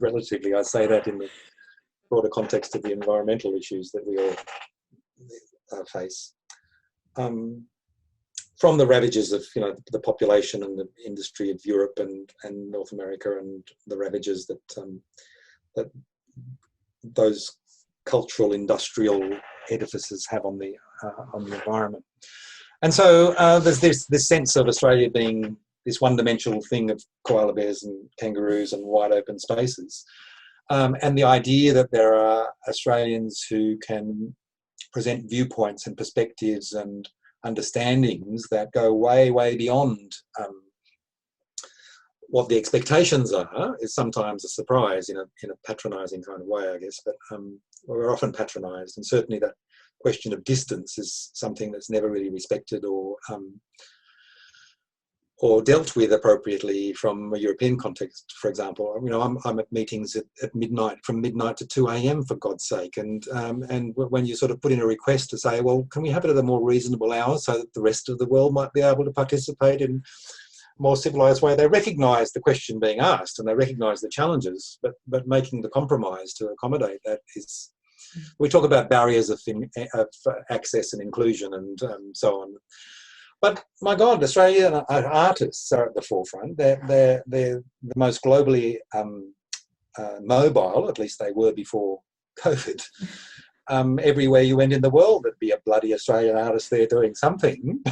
Relatively, I say that in the broader context of the environmental issues that we all face. From the ravages of the population and the industry of Europe and North America, and the ravages that those cultural industrial edifices have on the environment. And so there's this sense of Australia being this one-dimensional thing of koala bears and kangaroos and wide open spaces, and the idea that there are Australians who can present viewpoints and perspectives and understandings that go way, way beyond what the expectations are, is sometimes a surprise in a patronising kind of way, I guess. But we're often patronised, and certainly that question of distance is something that's never really respected or dealt with appropriately from a European context, for example. I'm at meetings at midnight, from midnight to 2 a.m. for God's sake, and when you sort of put in a request to say, well, can we have it at a more reasonable hour so that the rest of the world might be able to participate in a more civilised way? They recognise the question being asked and they recognise the challenges, but making the compromise to accommodate that is. We talk about barriers of access and inclusion and so on. But my God, Australian artists are at the forefront. They're the most globally mobile, at least they were before COVID. Everywhere you went in the world, there'd be a bloody Australian artist there doing something.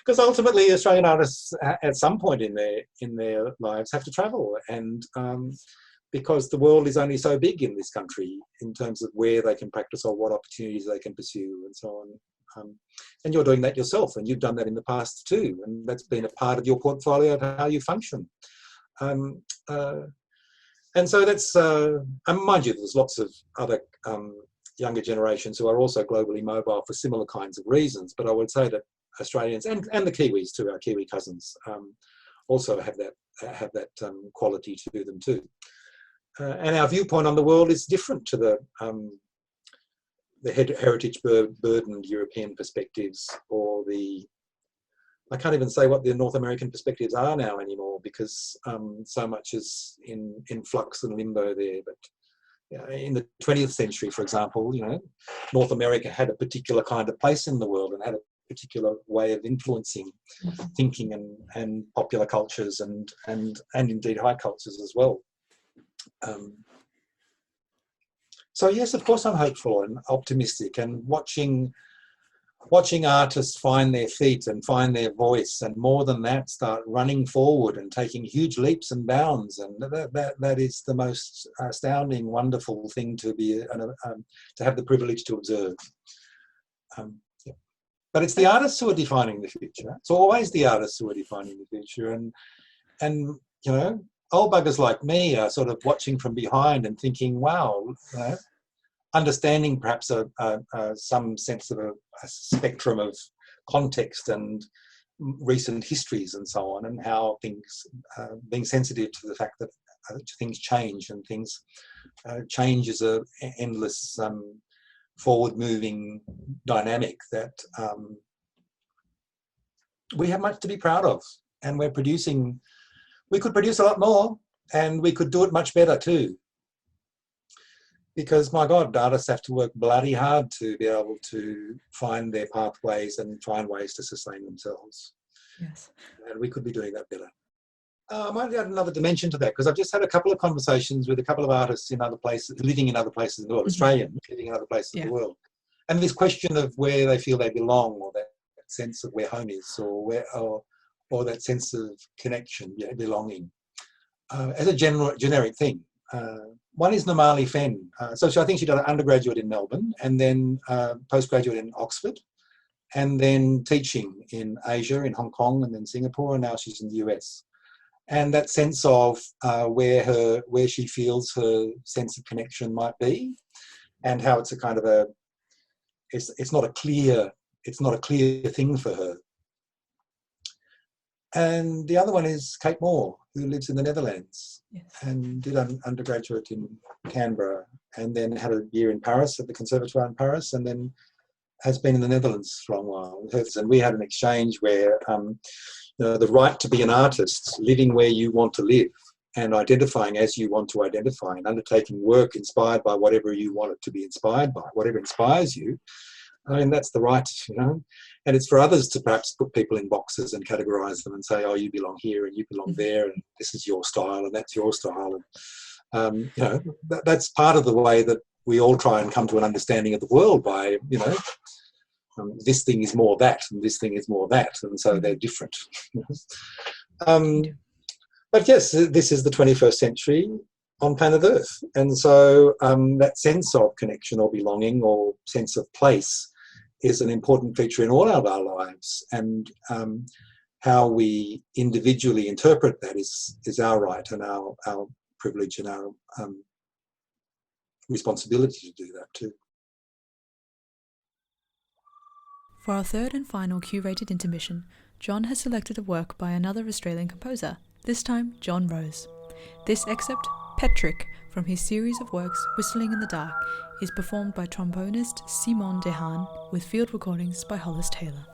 Because ultimately, Australian artists at some point in their lives have to travel, and because the world is only so big in this country in terms of where they can practice or what opportunities they can pursue and so on. And you're doing that yourself, and you've done that in the past too, and that's been a part of your portfolio of how you function. And so that's, mind you, there's lots of other younger generations who are also globally mobile for similar kinds of reasons, but I would say that Australians and the Kiwis too, our Kiwi cousins, also have that quality to them too. And our viewpoint on the world is different to the heritage burdened European perspectives, or I can't even say what the North American perspectives are now anymore, because so much is in flux and limbo there. But in the 20th century, for example, North America had a particular kind of place in the world and had a particular way of influencing thinking and popular cultures and indeed high cultures as well. So yes, of course I'm hopeful and optimistic, and watching artists find their feet and find their voice, and more than that, start running forward and taking huge leaps and bounds, and that is the most astounding, wonderful thing to be to have the privilege to observe. Yeah. But it's the artists who are defining the future. It's always the artists who are defining the future, and old buggers like me are sort of watching from behind and thinking, wow, understanding perhaps some sense of a spectrum of context and recent histories and so on, and how things, being sensitive to the fact that things change, and things change is an endless forward-moving dynamic that we have much to be proud of, and we're producing. We could produce a lot more, and we could do it much better too. Because, my God, artists have to work bloody hard to be able to find their pathways and find ways to sustain themselves. Yes. And we could be doing that better. I might add another dimension to that, because I've just had a couple of conversations with a couple of artists in other places, living in other places in the world, Australians living in other places in the world. And this question of where they feel they belong, or that sense of where home is, or that sense of connection, belonging, as a generic thing. One is Namali Fen. So I think she did an undergraduate in Melbourne, and then postgraduate in Oxford, and then teaching in Asia, in Hong Kong, and then Singapore, and now she's in the US. And that sense of where she feels her sense of connection might be, and how it's a kind of it's not a clear thing for her. And the other one is Kate Moore, who lives in the Netherlands, and did an undergraduate in Canberra, and then had a year in Paris at the Conservatoire in Paris, and then has been in the Netherlands for a long while. And we had an exchange where the right to be an artist, living where you want to live, and identifying as you want to identify, and undertaking work inspired by whatever you want it to be inspired by, whatever inspires you. I mean, that's the right, and it's for others to perhaps put people in boxes and categorise them and say, oh, you belong here and you belong there, and this is your style and that's your style. And, that's part of the way that we all try and come to an understanding of the world by, this thing is more that and this thing is more that, and so they're different. But yes, this is the 21st century on planet Earth, and so that sense of connection or belonging or sense of place is an important feature in all of our lives, and how we individually interpret that is our right and our privilege and our responsibility to do that too. For our third and final curated intermission, John has selected a work by another Australian composer, this time John Rose. This excerpt, Petrick, from his series of works Whistling in the Dark, is performed by trombonist Simon Dehaan with field recordings by Hollis Taylor.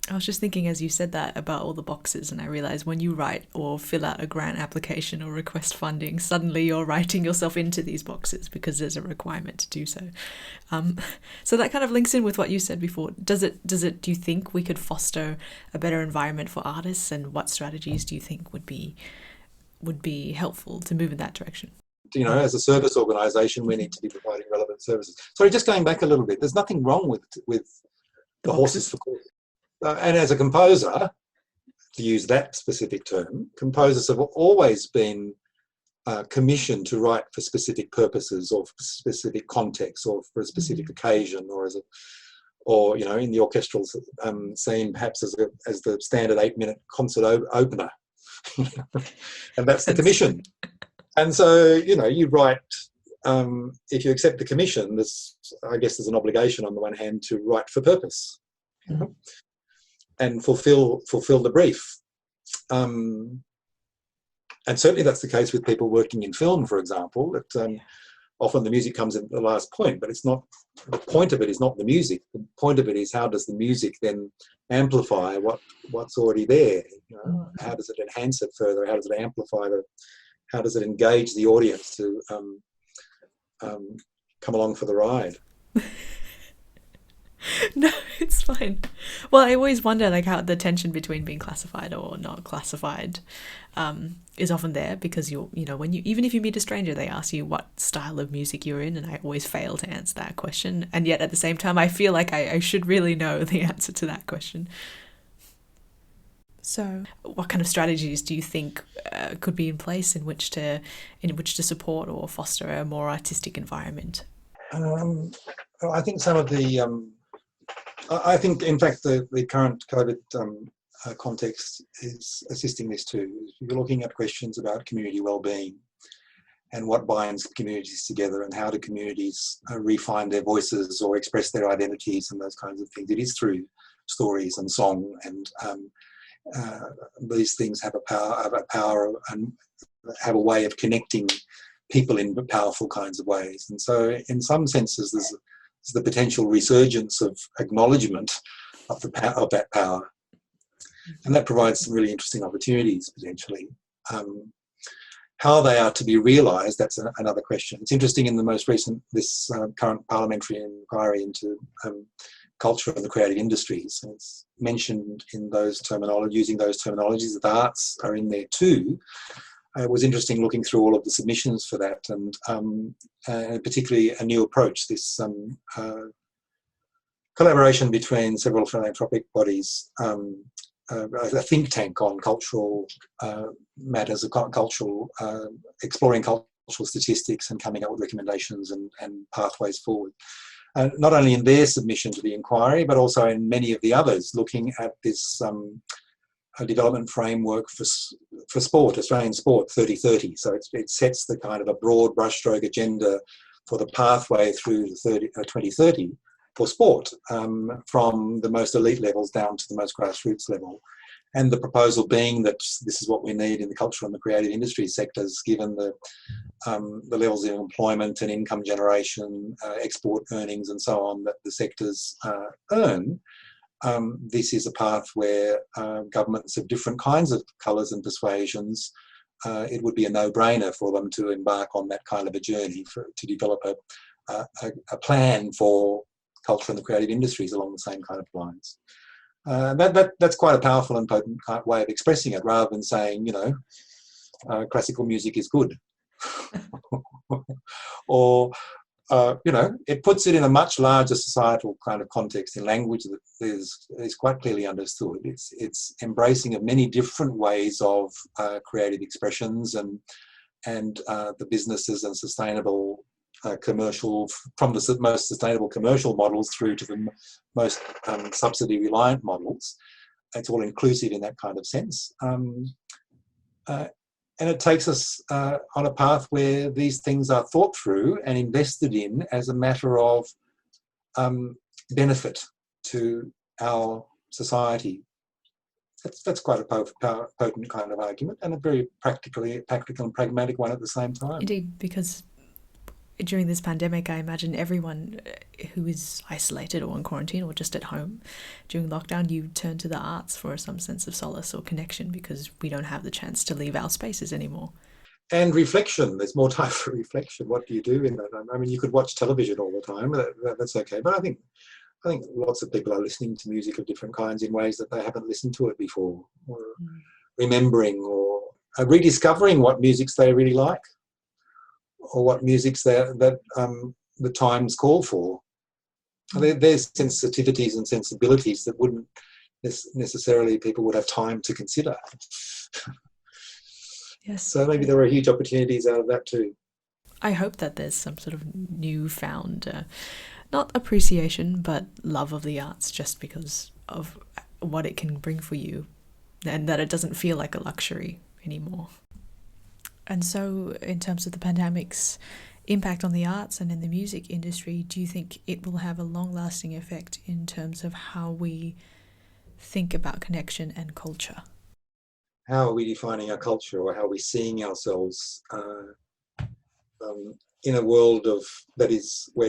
I was just thinking as you said that about all the boxes, and I realised when you write or fill out a grant application or request funding, suddenly you're writing yourself into these boxes because there's a requirement to do so. So that kind of links in with what you said before. Do you think we could foster a better environment for artists, and what strategies do you think would be helpful to move in that direction? You know, as a service organisation, we need to be providing relevant services. Sorry, just going back a little bit, there's nothing wrong with the horses for courses. And as a composer, to use that specific term, composers have always been commissioned to write for specific purposes or for specific contexts or for a specific occasion, or you know, in the orchestral scene, perhaps as the standard 8-minute concert opener, and that's the commission. And so, you know, you write. If you accept the commission, I guess there's an obligation on the one hand to write for purpose. Mm-hmm. And fulfill the brief. And certainly that's the case with people working in film, for example, that often the music comes in at the last point, but it's not, the point of it is not the music. The point of it is, how does the music then amplify what's already there? You know? How does it enhance it further? How does it amplify how does it engage the audience to come along for the ride? No, it's fine. Well, I always wonder like how the tension between being classified or not classified is often there because when you even if you meet a stranger, they ask you what style of music you're in, and I always fail to answer that question. And yet at the same time, I feel like I should really know the answer to that question. So, what kind of strategies do you think could be in place in which to support or foster a more artistic environment? Um, I think some of the, I think in fact the current COVID context is assisting this too. You're looking at questions about community well-being and what binds communities together and how do communities refine their voices or express their identities and those kinds of things. It is through stories and song, and these things have a power and have a way of connecting people in powerful kinds of ways. And so in some senses there's the potential resurgence of acknowledgement of that power, and that provides some really interesting opportunities potentially. How they are to be realised, that's another question. It's interesting in the most recent, this current parliamentary inquiry into culture and the creative industries, and it's mentioned in those using those terminologies, that arts are in there too. It was interesting looking through all of the submissions for that, and particularly a new approach, this collaboration between several philanthropic bodies, a think tank on cultural matters, exploring cultural statistics and coming up with recommendations and pathways forward. Not only in their submission to the inquiry, but also in many of the others, looking at this a development framework for sport, Australian sport 3030. So it sets the kind of a broad brushstroke agenda for the pathway through the 2030 for sport, from the most elite levels down to the most grassroots level. And the proposal being that this is what we need in the cultural and the creative industry sectors, given the levels of employment and income generation, export earnings and so on that the sectors earn. This is a path where governments of different kinds of colours and persuasions, it would be a no-brainer for them to embark on that kind of a journey to develop a plan for culture and the creative industries along the same kind of lines. That's quite a powerful and potent way of expressing it, rather than saying, classical music is good. Or it puts it in a much larger societal kind of context in language that is quite clearly understood. It's embracing of many different ways of creative expressions and the businesses and sustainable commercial, from the most sustainable commercial models through to the most subsidy reliant models. It's all inclusive in that kind of sense. And it takes us on a path where these things are thought through and invested in as a matter of benefit to our society. That's quite a potent kind of argument, and a very practical and pragmatic one at the same time. Indeed, because during this pandemic, I imagine everyone who is isolated or in quarantine or just at home during lockdown, you turn to the arts for some sense of solace or connection, because we don't have the chance to leave our spaces anymore. And reflection. There's more time for reflection. What do you do in that? I mean, you could watch television all the time. That's okay. But I think lots of people are listening to music of different kinds in ways that they haven't listened to it before, or remembering or rediscovering what musics they really like, or what musics that the times call for. There's sensitivities and sensibilities that wouldn't necessarily people would have time to consider. Yes. So maybe there are huge opportunities out of that too. I hope that there's some sort of newfound, not appreciation, but love of the arts, just because of what it can bring for you, and that it doesn't feel like a luxury anymore. And so, in terms of the pandemic's impact on the arts and in the music industry, do you think it will have a long-lasting effect in terms of how we think about connection and culture? How are we defining our culture, or how are we seeing ourselves in a world where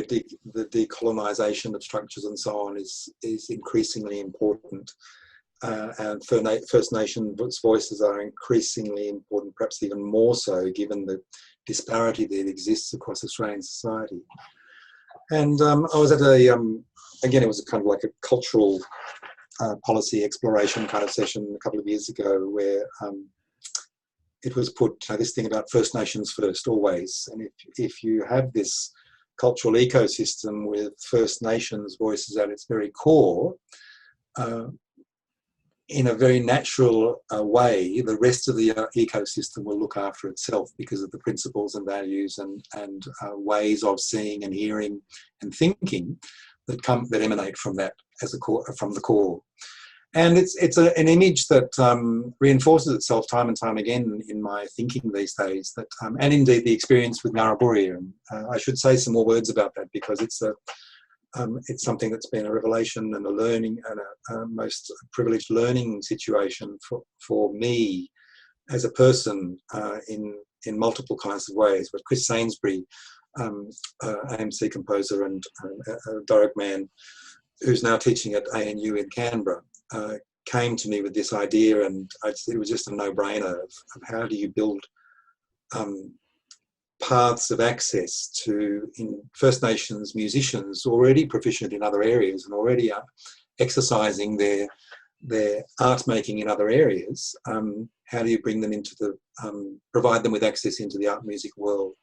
the decolonisation of structures and so on is increasingly important? And First Nations voices are increasingly important, perhaps even more so, given the disparity that exists across Australian society. And I was at again, it was kind of like a cultural policy exploration kind of session a couple of years ago, where it was put this thing about First Nations first, always. And if you have this cultural ecosystem with First Nations voices at its very core, in a very natural way, the rest of the ecosystem will look after itself because of the principles and values and ways of seeing and hearing and thinking that emanate from that as a core, from the core. And it's an image that reinforces itself time and time again in my thinking these days. That and indeed the experience with Narrabri. And I should say some more words about that, because it's something that's been a revelation and a learning and a most privileged learning situation for me as a person in multiple kinds of ways. But Chris Sainsbury, AMC composer and a direct man who's now teaching at ANU in Canberra, came to me with this idea, and it was just a no-brainer of how do you build paths of access to First Nations musicians already proficient in other areas and already exercising their art making in other areas. How do you bring them into provide them with access into the art music world?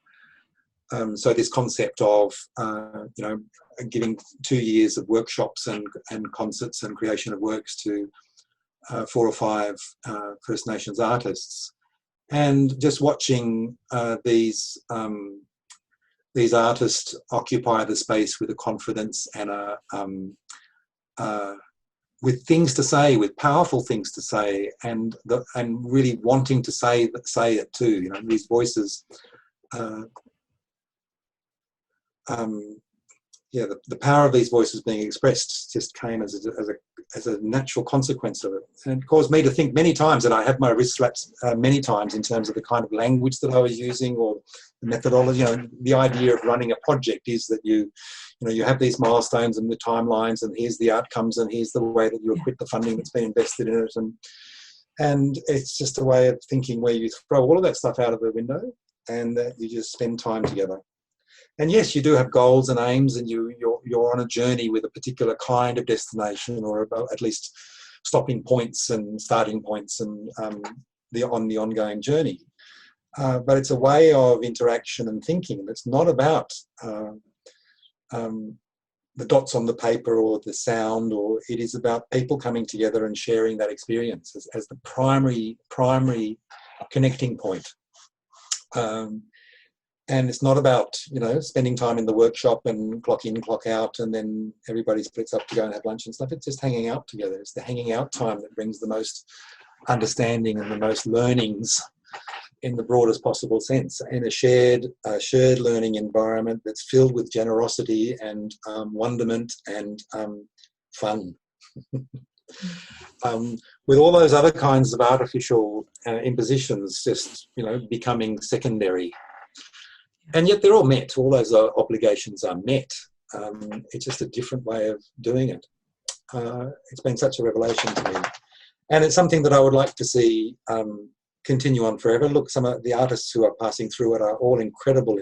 So this concept of giving 2 years of workshops and concerts and creation of works to 4 or 5 First Nations artists, and just watching these artists occupy the space with a confidence and with things to say, with powerful things to say, and really wanting to say it too. These voices. The power of these voices being expressed just came as a natural consequence of it, and it caused me to think many times, and I had my wrist slapped many times in terms of the kind of language that I was using or the methodology. The idea of running a project is that you have these milestones and the timelines, and here's the outcomes, and here's the way that you acquit the funding that's been invested in it, and it's just a way of thinking where you throw all of that stuff out of the window and that you just spend time together. And yes, you do have goals and aims, and you're on a journey with a particular kind of destination, or at least stopping points and starting points, and on the ongoing journey. But it's a way of interaction and thinking that's not about the dots on the paper or the sound, or it is about people coming together and sharing that experience as the primary connecting point. And it's not about, spending time in the workshop and clock in, clock out, and then everybody splits up to go and have lunch and stuff. It's just hanging out together. It's the hanging out time that brings the most understanding and the most learnings in the broadest possible sense, in a shared learning environment that's filled with generosity and wonderment and fun. With all those other kinds of artificial impositions just, becoming secondary. And yet they're all met. All those obligations are met. It's just a different way of doing it. It's been such a revelation to me. And it's something that I would like to see continue on forever. Look, some of the artists who are passing through it are all incredible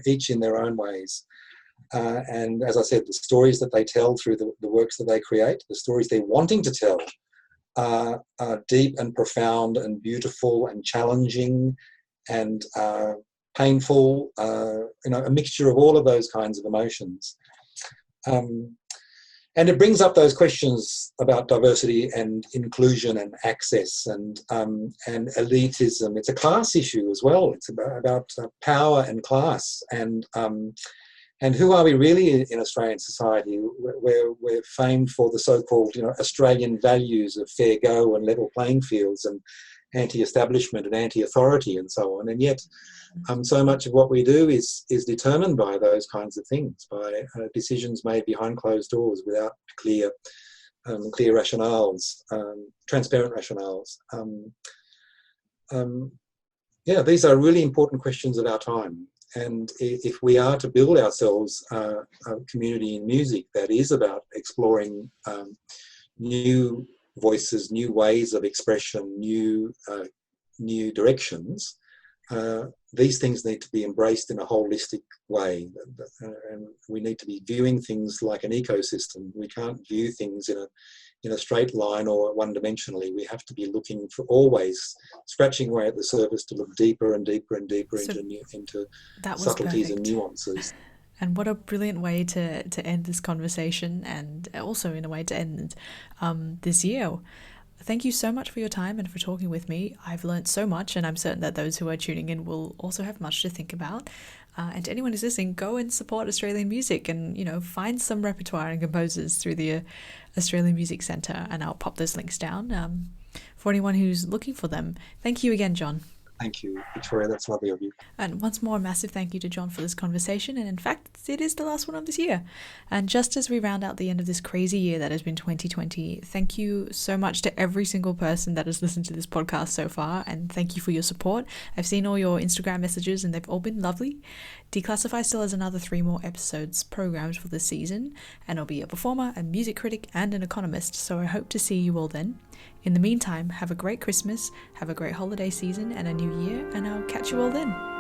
each in their own ways. And as I said, the stories that they tell through the works that they create, the stories they're wanting to tell are deep and profound and beautiful and challenging and painful, a mixture of all of those kinds of emotions. And it brings up those questions about diversity and inclusion and access and elitism. It's a class issue as well. It's about power and class and who are we really in Australian society? We're famed for the so-called, Australian values of fair go and level playing fields and anti-establishment and anti-authority and so on. And yet so much of what we do is determined by those kinds of things, by decisions made behind closed doors without clear rationales, transparent rationales. These are really important questions of our time. And if we are to build ourselves a community in music that is about exploring new voices, new ways of expression, new directions, these things need to be embraced in a holistic way, and we need to be viewing things like an ecosystem. We can't view things in a straight line or one-dimensionally. We have to be looking for, always scratching away at the surface to look deeper and deeper and deeper into subtleties and nuances. And what a brilliant way to end this conversation, and also in a way to end this year. Thank you so much for your time and for talking with me. I've learned so much, and I'm certain that those who are tuning in will also have much to think about. And to anyone who's listening, go and support Australian music, and find some repertoire and composers through the Australian Music Centre, and I'll pop those links down for anyone who's looking for them. Thank you again, John. Thank you, Victoria. That's lovely of you. And once more, a massive thank you to John for this conversation. And in fact, it is the last one of this year. And just as we round out the end of this crazy year that has been 2020, thank you so much to every single person that has listened to this podcast so far. And thank you for your support. I've seen all your Instagram messages and they've all been lovely. Declassify still has another 3 more episodes programmed for this season. And I'll be a performer, a music critic, and an economist. So I hope to see you all then. In the meantime, have a great Christmas, have a great holiday season and a new year, and I'll catch you all then.